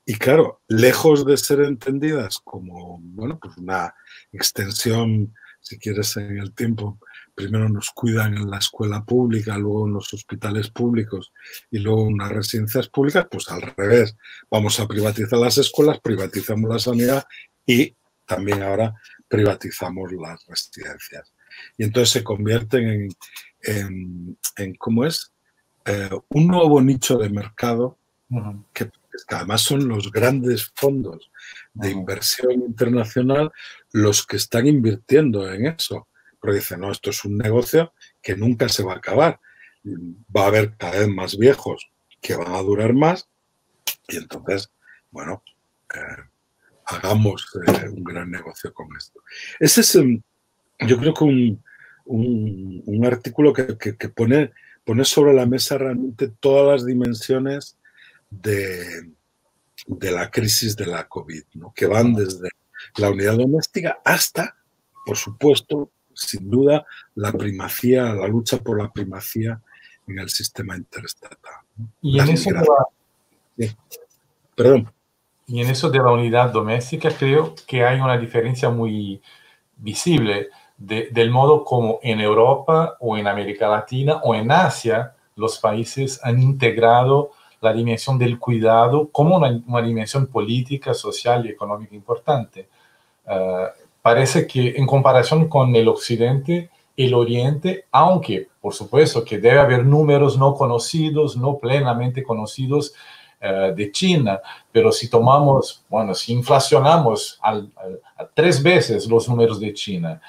Y claro, lejos de ser entendidas como, bueno, pues una extensión, si quieres, en el tiempo, primero nos cuidan en la escuela pública, luego en los hospitales públicos y luego en las residencias públicas, pues al revés, vamos a privatizar las escuelas, privatizamos la sanidad y también ahora privatizamos las residencias. Y entonces se convierten en ¿cómo es? Un nuevo nicho de mercado que además son los grandes fondos de inversión internacional los que están invirtiendo en eso. Pero dicen, no, esto es un negocio que nunca se va a acabar. Va a haber cada vez más viejos que van a durar más y entonces, bueno, hagamos un gran negocio con esto. Ese es, yo creo que un artículo que pone sobre la mesa realmente todas las dimensiones de la crisis de la COVID, ¿no? Que van desde la unidad doméstica hasta, por supuesto, sin duda, la primacía, la lucha por la primacía en el sistema interestatal, ¿no? Y en eso sí. Perdón. Y en eso de la unidad doméstica creo que hay una diferencia muy visible del modo como en Europa o en América Latina o en Asia los países han integrado la dimensión del cuidado como una dimensión política, social y económica importante. Parece que en comparación con el Occidente, el Oriente, aunque por supuesto que debe haber números no conocidos, no plenamente conocidos de China, pero si tomamos, bueno, si inflacionamos a 3 veces los números de China,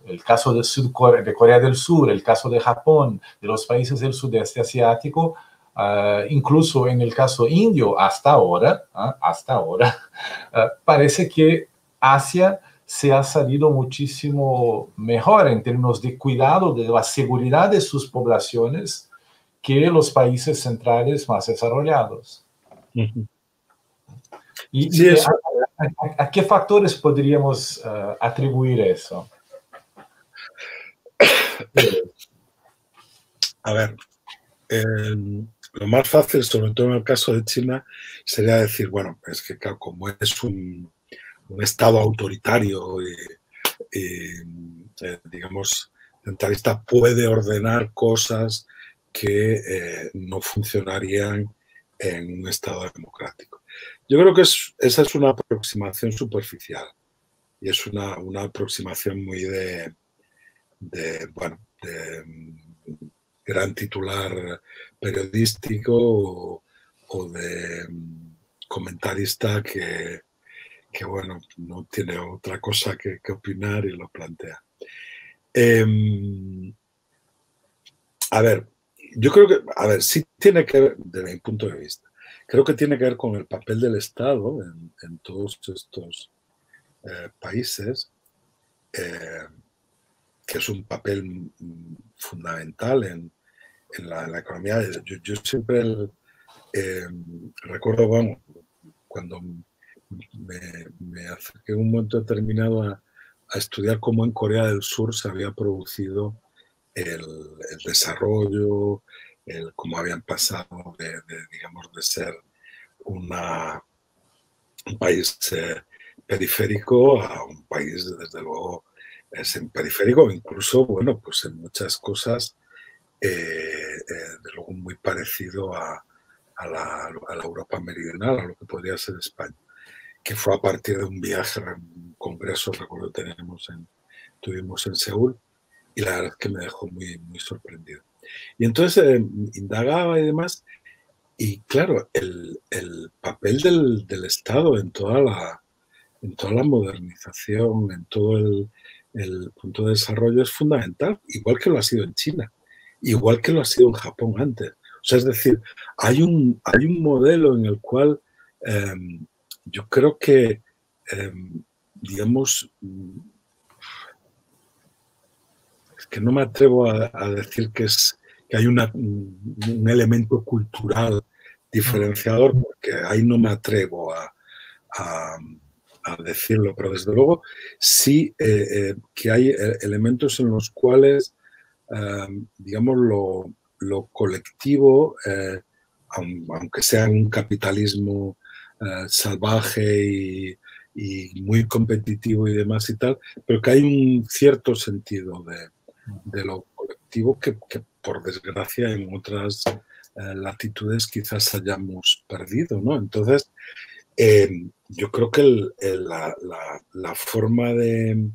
el caso de Corea del Sur, el caso de Japón, de los países del sudeste asiático, incluso en el caso indio, hasta ahora, parece que Asia se ha salido muchísimo mejor en términos de cuidado de la seguridad de sus poblaciones que los países centrales más desarrollados. Sí, ¿A qué factores podríamos atribuir eso? A ver, lo más fácil, sobre todo en el caso de China, sería decir, bueno, es que claro, como es un Estado autoritario digamos, centralista, puede ordenar cosas que no funcionarían en un Estado democrático. Yo creo que esa es una aproximación superficial y es una aproximación muy de gran titular periodístico o de comentarista que bueno, no tiene otra cosa que opinar y lo plantea. A ver, yo creo que, sí tiene que ver, desde mi punto de vista, creo que tiene que ver con el papel del Estado en todos estos países, que es un papel fundamental en la economía. Yo siempre recuerdo, bueno, cuando me acerqué en un momento determinado a estudiar cómo en Corea del Sur se había producido el desarrollo, cómo habían pasado digamos, de ser un país periférico a un país, desde luego, periférico, incluso, bueno, pues en muchas cosas, de luego muy parecido a la Europa meridional, a lo que podría ser España, que fue a partir de un viaje, un congreso, recuerdo, tuvimos en Seúl, y la verdad es que me dejó muy, muy sorprendido. Y entonces indagaba y demás, y claro, el papel del Estado en toda la modernización, en todo el punto de desarrollo es fundamental, igual que lo ha sido en China, igual que lo ha sido en Japón antes. O sea, es decir, hay un modelo en el cual yo creo que, digamos, es que no me atrevo a decir que hay un elemento cultural diferenciador, porque ahí no me atrevo a decirlo, pero desde luego sí que hay elementos en los cuales, digamos, lo colectivo, aunque sea un capitalismo salvaje y muy competitivo y demás y tal, pero que hay un cierto sentido de lo colectivo que por desgracia en otras latitudes quizás hayamos perdido, ¿no? Entonces, yo creo que la forma de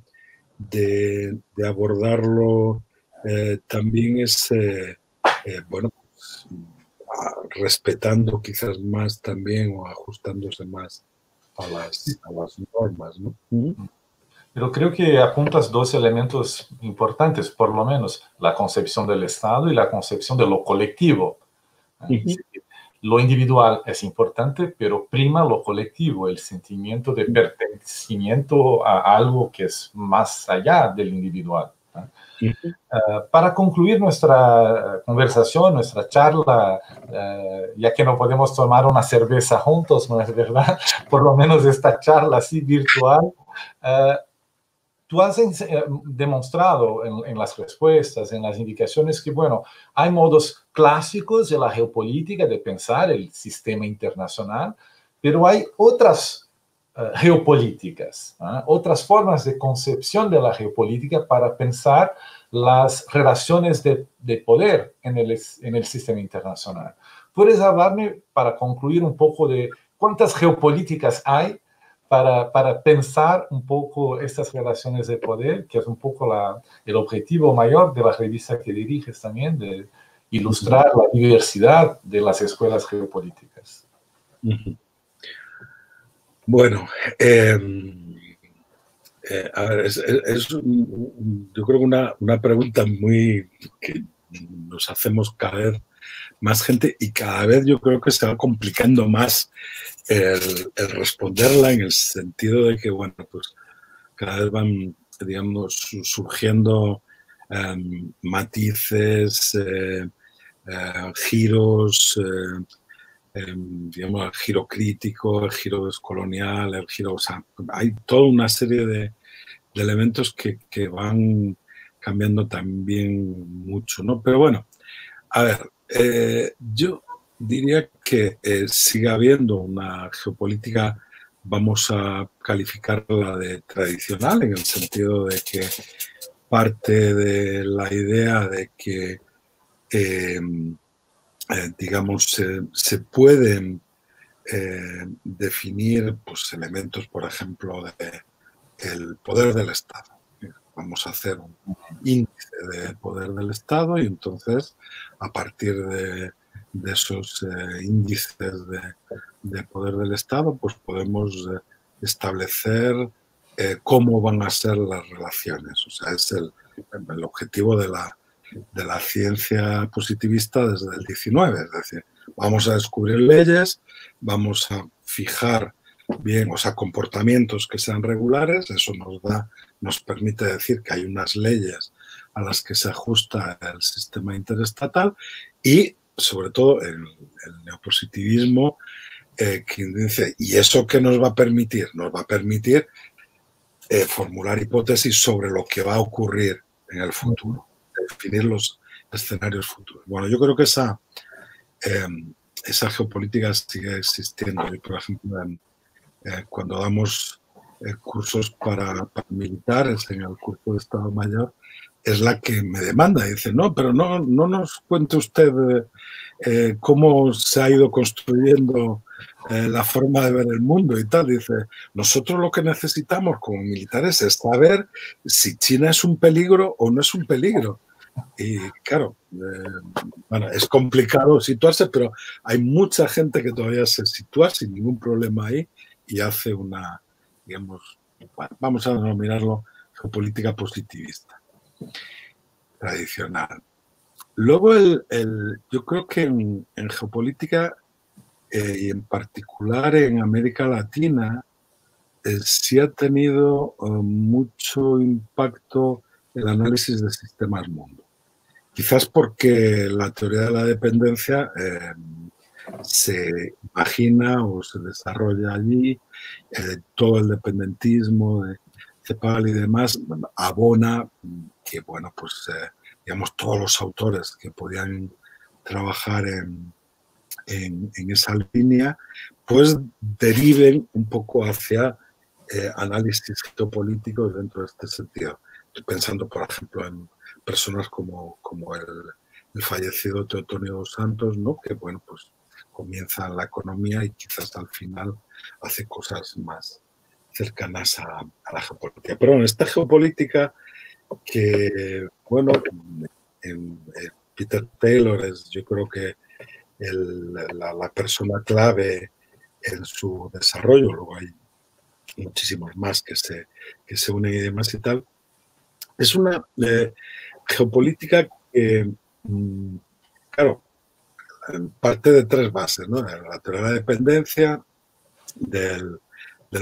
abordarlo también es, bueno, pues, respetando quizás más también o ajustándose más a las normas, ¿no? Pero creo que apuntas dos elementos importantes, por lo menos, la concepción del Estado y la concepción de lo colectivo. Lo individual es importante, pero prima lo colectivo, el sentimiento de pertenecimiento a algo que es más allá del individual. Para concluir nuestra conversación, nuestra charla, ya que no podemos tomar una cerveza juntos, ¿no es verdad? Por lo menos esta charla así virtual. Tú has demostrado en las respuestas, en las indicaciones, que, bueno, hay modos clásicos de la geopolítica, de pensar el sistema internacional, pero hay otras geopolíticas, otras formas de concepción de la geopolítica para pensar las relaciones de poder en el sistema internacional. ¿Puedes hablarme, para concluir, un poco de cuántas geopolíticas hay para pensar un poco estas relaciones de poder, que es un poco el objetivo mayor de la revista que diriges también, de ilustrar la diversidad de las escuelas geopolíticas? Bueno, a ver, yo creo que una pregunta que nos hacemos cada vez más gente, y cada vez yo creo que se va complicando más el responderla, en el sentido de que, bueno, pues cada vez van, digamos, surgiendo matices, giros, digamos, el giro crítico, el giro descolonial, el giro, o sea, hay toda una serie de elementos que van cambiando también mucho, ¿no? Pero bueno, a ver, yo diría que sigue habiendo una geopolítica, vamos a calificarla de tradicional, en el sentido de que parte de la idea de que, digamos, se pueden definir, pues, elementos, por ejemplo, del poder del Estado. Vamos a hacer un índice de poder del Estado y entonces, a partir de esos índices de poder del Estado, pues podemos establecer cómo van a ser las relaciones. O sea, es el objetivo de la ciencia positivista desde el 19. Es decir, vamos a descubrir leyes, vamos a fijar bien, o sea, comportamientos que sean regulares. Eso nos permite decir que hay unas leyes a las que se ajusta el sistema interestatal, y sobre todo el neopositivismo, que dice, ¿y eso qué nos va a permitir? Nos va a permitir formular hipótesis sobre lo que va a ocurrir en el futuro, definir los escenarios futuros. Bueno, yo creo que esa geopolítica sigue existiendo. Yo, por ejemplo, cuando damos cursos para militares en el curso de Estado Mayor, es la que me demanda. Dice, no, pero no nos cuente usted cómo se ha ido construyendo la forma de ver el mundo y tal. Dice, nosotros lo que necesitamos como militares es saber si China es un peligro o no es un peligro. Y claro, bueno, es complicado situarse, pero hay mucha gente que todavía se sitúa sin ningún problema ahí y hace una, digamos, bueno, vamos a denominarlo geopolítica positivista, tradicional. Luego, yo creo que en geopolítica, y en particular en América Latina, sí ha tenido mucho impacto el análisis de sistemas mundo. Quizás porque la teoría de la dependencia se imagina o se desarrolla allí, todo el dependentismo de CEPAL y demás, bueno, abona que, bueno, pues, digamos, todos los autores que podían trabajar en esa línea, pues deriven un poco hacia análisis geopolíticos dentro de este sentido. Estoy pensando, por ejemplo, en personas como el fallecido Teotonio dos Santos, ¿no? Que, bueno, pues comienza la economía y quizás al final hace cosas más cercanas a la geopolítica. Pero en esta geopolítica que, bueno, en Peter Taylor es, yo creo que la persona clave en su desarrollo, luego hay muchísimos más que se unen y demás y tal, es una geopolítica que, claro, parte de tres bases, ¿no? La teoría de la dependencia, del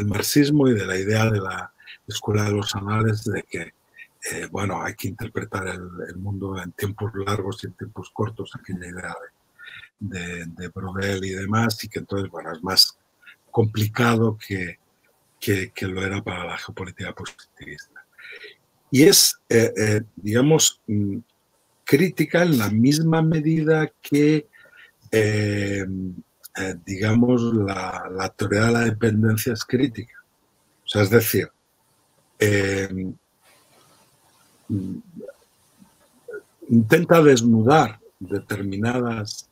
marxismo y de la idea de la escuela de los anales de que, bueno, hay que interpretar el mundo en tiempos largos y en tiempos cortos, aquella idea de Brodel y demás, y que entonces, bueno, es más complicado que lo era para la geopolítica positivista. Y es, digamos, crítica en la misma medida que, digamos, la teoría de la dependencia es crítica. O sea, es decir, intenta desnudar determinadas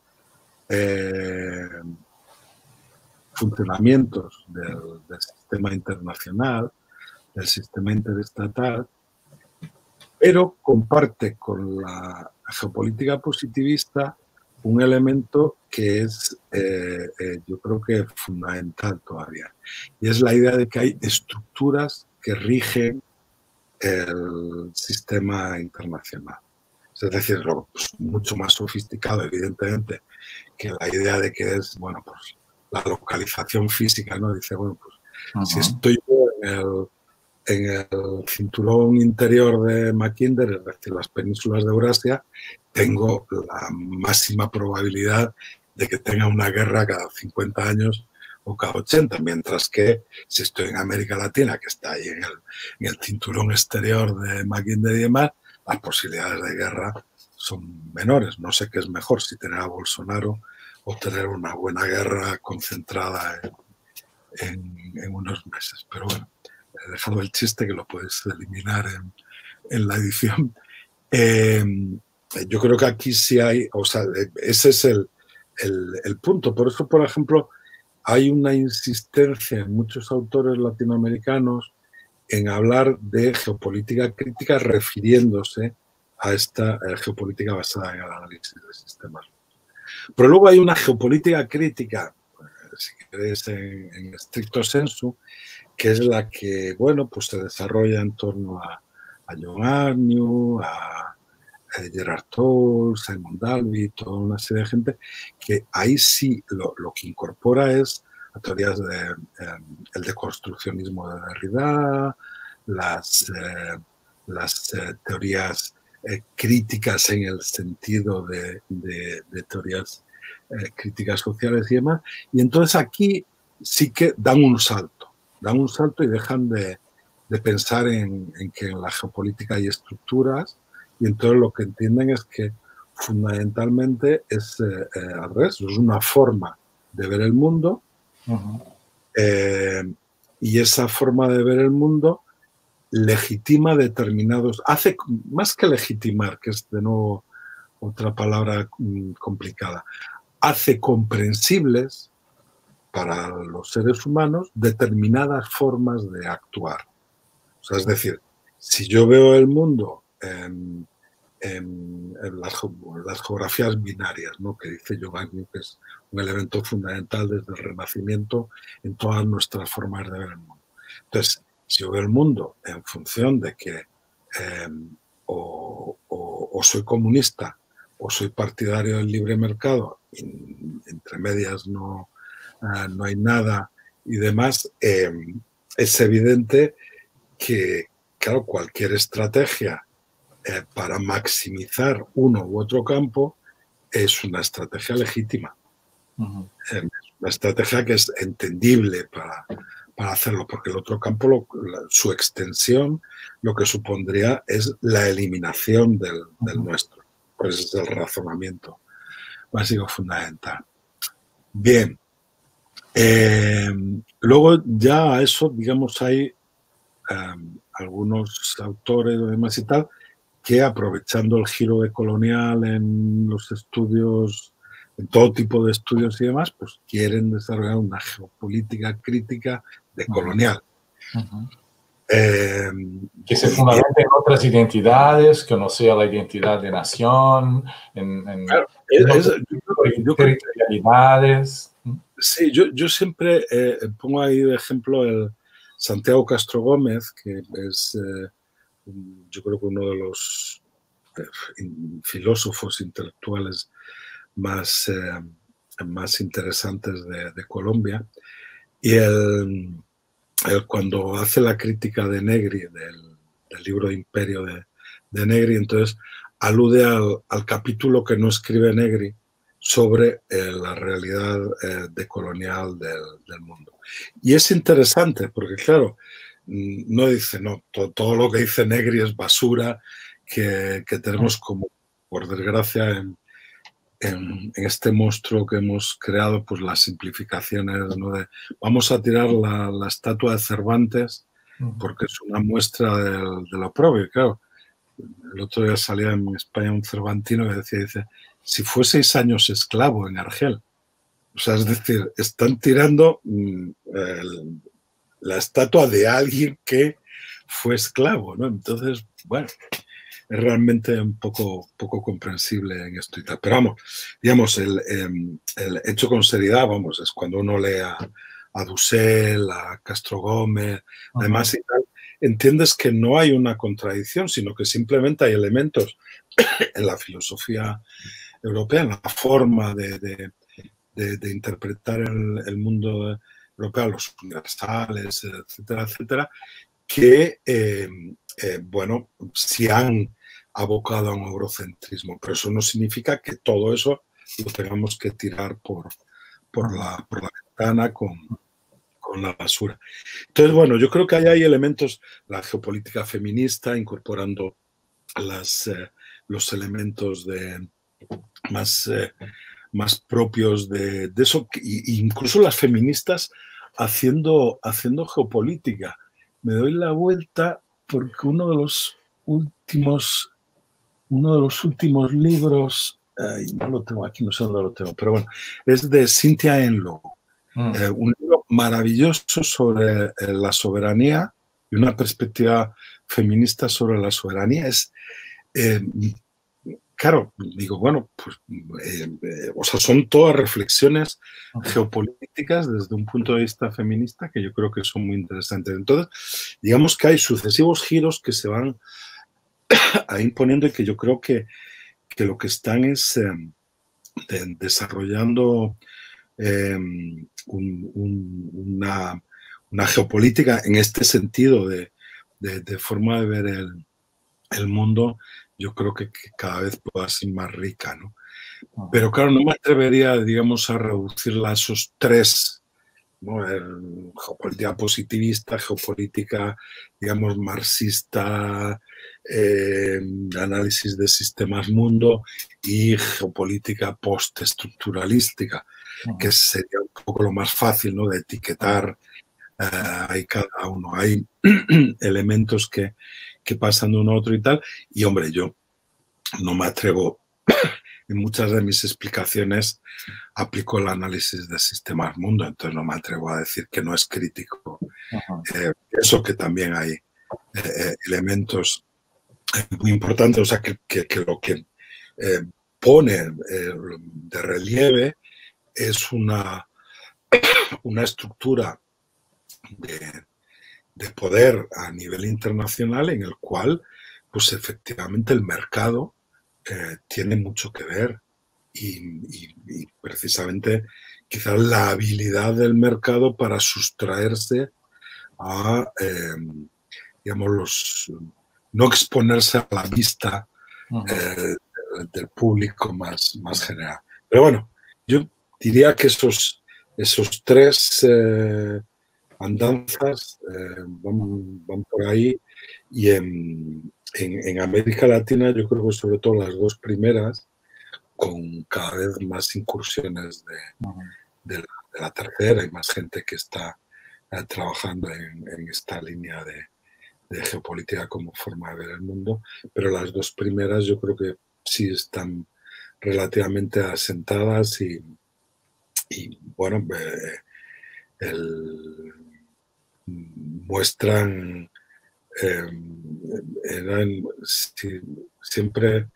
funcionamientos del sistema internacional, del sistema interestatal, pero comparte con la geopolítica positivista un elemento que es, yo creo que fundamental todavía, y es la idea de que hay estructuras que rigen el sistema internacional. Es decir, pues, mucho más sofisticado, evidentemente, que la idea de que es, bueno, pues la localización física, ¿no? Dice, bueno, pues si estoy en el cinturón interior de Mackinder, es decir, las penínsulas de Eurasia, tengo la máxima probabilidad de que tenga una guerra cada 50 años o cada 80, mientras que si estoy en América Latina, que está ahí en el cinturón exterior de Mackinder y demás, las posibilidades de guerra son menores. No sé qué es mejor, si tener a Bolsonaro o tener una buena guerra concentrada en unos meses. Pero bueno, he dejado el chiste que lo puedes eliminar en la edición. Yo creo que aquí sí hay, o sea, ese es el punto. Por eso, por ejemplo, hay una insistencia en muchos autores latinoamericanos en hablar de geopolítica crítica refiriéndose a esta geopolítica basada en el análisis de sistemas. Pero luego hay una geopolítica crítica, si queréis, en estricto sensu, que es la que, bueno, pues se desarrolla en torno a John Agnew, a Gerard Toll, Simon Dalby, toda una serie de gente, que ahí sí lo que incorpora es a teorías el deconstruccionismo de Derrida, las teorías críticas en el sentido de teorías críticas sociales y demás. Y entonces aquí sí que dan un salto y dejan de pensar en que en la geopolítica hay estructuras, y entonces lo que entienden es que fundamentalmente es al revés, es una forma de ver el mundo, y esa forma de ver el mundo legitima determinados, hace más que legitimar, que es de nuevo otra palabra complicada, hace comprensibles para los seres humanos determinadas formas de actuar. O sea, es decir, si yo veo el mundo en las geografías binarias, ¿no? Que dice John Agnew, que es un elemento fundamental desde el Renacimiento en todas nuestras formas de ver el mundo. Entonces, si yo veo el mundo en función de que o soy comunista o soy partidario del libre mercado, y entre medias no hay nada y demás, es evidente que, claro, cualquier estrategia para maximizar uno u otro campo es una estrategia legítima. Una estrategia que es entendible para hacerlo, porque el otro campo, su extensión, lo que supondría es la eliminación del nuestro. Pues ese es el razonamiento básico fundamental. Bien. Luego ya a eso, digamos, hay algunos autores o demás y tal, que aprovechando el giro de colonial en los estudios, en todo tipo de estudios y demás, pues quieren desarrollar una geopolítica crítica de colonial. Que se fundamenta en otras identidades, que no sea la identidad de nación, claro, territorialidades. Sí, yo siempre pongo ahí de ejemplo el Santiago Castro Gómez, que es, yo creo que uno de los filósofos intelectuales más interesantes de Colombia. Y él, cuando hace la crítica de Negri, del libro Imperio de Negri, entonces alude al capítulo que no escribe Negri sobre la realidad decolonial del mundo. Y es interesante porque, claro, no dice, no, todo lo que dice Negri es basura, que tenemos como, por desgracia, en este monstruo que hemos creado, pues las simplificaciones, ¿no? De vamos a tirar la estatua de Cervantes porque es una muestra de lo propio. Y claro, el otro día salía en España un cervantino que decía, dice, si fue 6 años esclavo en Argel. O sea, es decir, están tirando la estatua de alguien que fue esclavo, ¿no? Entonces, bueno, es realmente un poco comprensible en esto y tal. Pero vamos, digamos, el hecho con seriedad, vamos, es cuando uno lee a Dussel, a Castro Gómez, además y tal, entiendes que no hay una contradicción, sino que simplemente hay elementos en la filosofía europea, en la forma de interpretar el mundo europeo, los universales, etcétera, etcétera, que, bueno, sí han abocado a un eurocentrismo, pero eso no significa que todo eso lo tengamos que tirar por la ventana con la basura. Entonces, bueno, yo creo que ahí hay elementos, la geopolítica feminista, incorporando los elementos más propios de eso, incluso las feministas haciendo geopolítica. Me doy la vuelta porque uno de los últimos libros, no lo tengo aquí, no sé dónde lo tengo, pero bueno, es de Cynthia Enloe, un libro maravilloso sobre la soberanía y una perspectiva feminista sobre la soberanía. Es, claro, digo, bueno, pues, o sea, son todas reflexiones geopolíticas desde un punto de vista feminista que yo creo que son muy interesantes. Entonces, digamos que hay sucesivos giros que se van imponiendo y que yo creo que lo que están es desarrollando una geopolítica en este sentido de forma de ver el mundo, yo creo que cada vez pueda ser más rica, ¿no? Pero claro, no me atrevería, digamos, a reducirla a esos tres, ¿no? Geopolítica positivista, geopolítica, digamos, marxista, análisis de sistemas mundo y geopolítica postestructuralística, que sería un poco lo más fácil, ¿no? De etiquetar hay cada uno. Hay elementos que pasan de uno a otro y tal. Y, hombre, yo no me atrevo, en muchas de mis explicaciones aplico el análisis de sistemas mundo, entonces no me atrevo a decir que no es crítico. Eso que también hay elementos muy importantes, o sea, que lo que pone de relieve es una estructura de poder a nivel internacional en el cual, pues efectivamente el mercado tiene mucho que ver y precisamente quizás la habilidad del mercado para sustraerse a, digamos, no exponerse a la vista del público más general. Pero bueno, yo diría que esos tres andanzas van por ahí, y en América Latina yo creo que sobre todo las dos primeras, con cada vez más incursiones de la tercera y más gente que está trabajando en esta línea de geopolítica como forma de ver el mundo, pero las dos primeras yo creo que sí están relativamente asentadas y bueno, muestran, siempre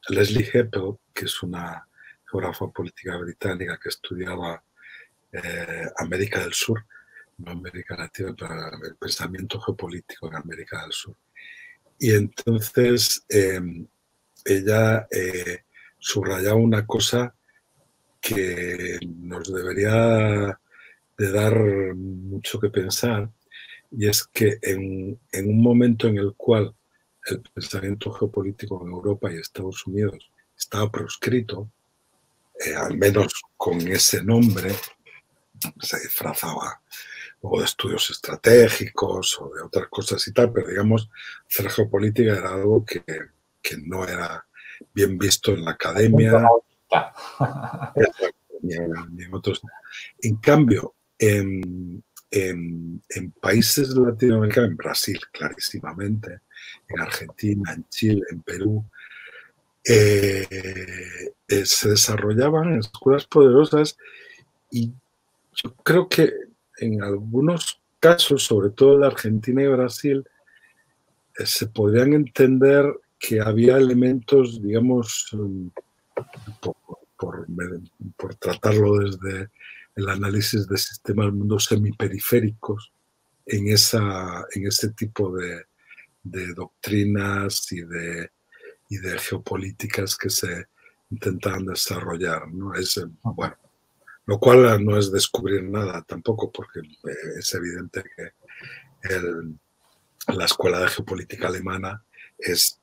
Leslie Heppel, que es una geógrafa política británica que estudiaba América del Sur, no América Latina, pero el pensamiento geopolítico en América del Sur. Y entonces ella subrayaba una cosa que nos debería de dar mucho que pensar, y es que en un momento en el cual el pensamiento geopolítico en Europa y Estados Unidos estaba proscrito, al menos con ese nombre, se disfrazaba luego de estudios estratégicos o de otras cosas y tal, pero digamos, hacer geopolítica era algo que no era bien visto en la academia, ni en otros. En cambio, en países latinoamericanos, en Brasil clarísimamente, en Argentina, en Chile, en Perú, se desarrollaban escuelas poderosas, y yo creo que en algunos casos, sobre todo en Argentina y Brasil, se podrían entender que había elementos, digamos, por tratarlo desde el análisis de sistemas del mundo, semiperiféricos en ese tipo de doctrinas y de geopolíticas que se intentan desarrollar, ¿no? Bueno, lo cual no es descubrir nada tampoco, porque es evidente que la escuela de geopolítica alemana es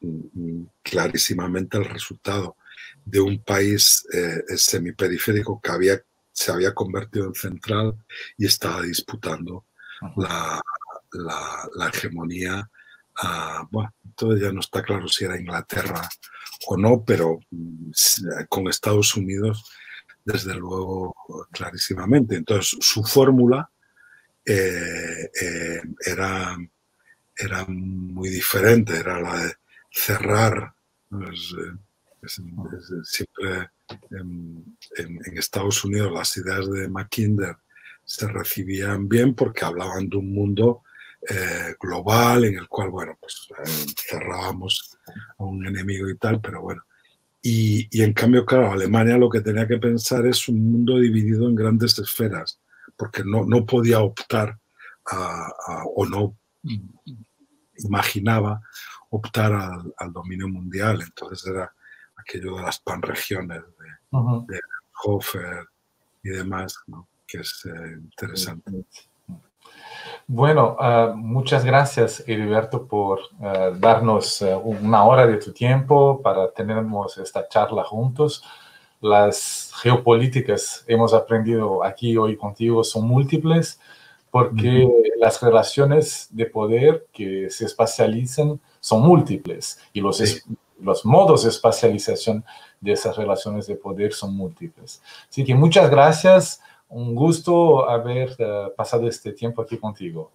clarísimamente el resultado de un país semiperiférico que se había convertido en central y estaba disputando la hegemonía. Bueno, entonces ya no está claro si era Inglaterra o no, pero con Estados Unidos, desde luego, clarísimamente. Entonces, su fórmula era muy diferente, era la de cerrar. Siempre en Estados Unidos las ideas de Mackinder se recibían bien porque hablaban de un mundo global en el cual, bueno, pues cerrábamos a un enemigo y tal, pero bueno. Y en cambio, claro, Alemania lo que tenía que pensar es un mundo dividido en grandes esferas, porque no podía optar o no imaginaba optar al dominio mundial. Entonces era aquello de las panregiones de Hofer y demás, ¿no? Que es interesante. Bueno, muchas gracias, Heriberto, por darnos una hora de tu tiempo para tener esta charla juntos. Las geopolíticas, hemos aprendido aquí hoy contigo, son múltiples, porque las relaciones de poder que se espacializan son múltiples, y los modos de espacialización de esas relaciones de poder son múltiples. Así que muchas gracias. Un gusto haber pasado este tiempo aquí contigo.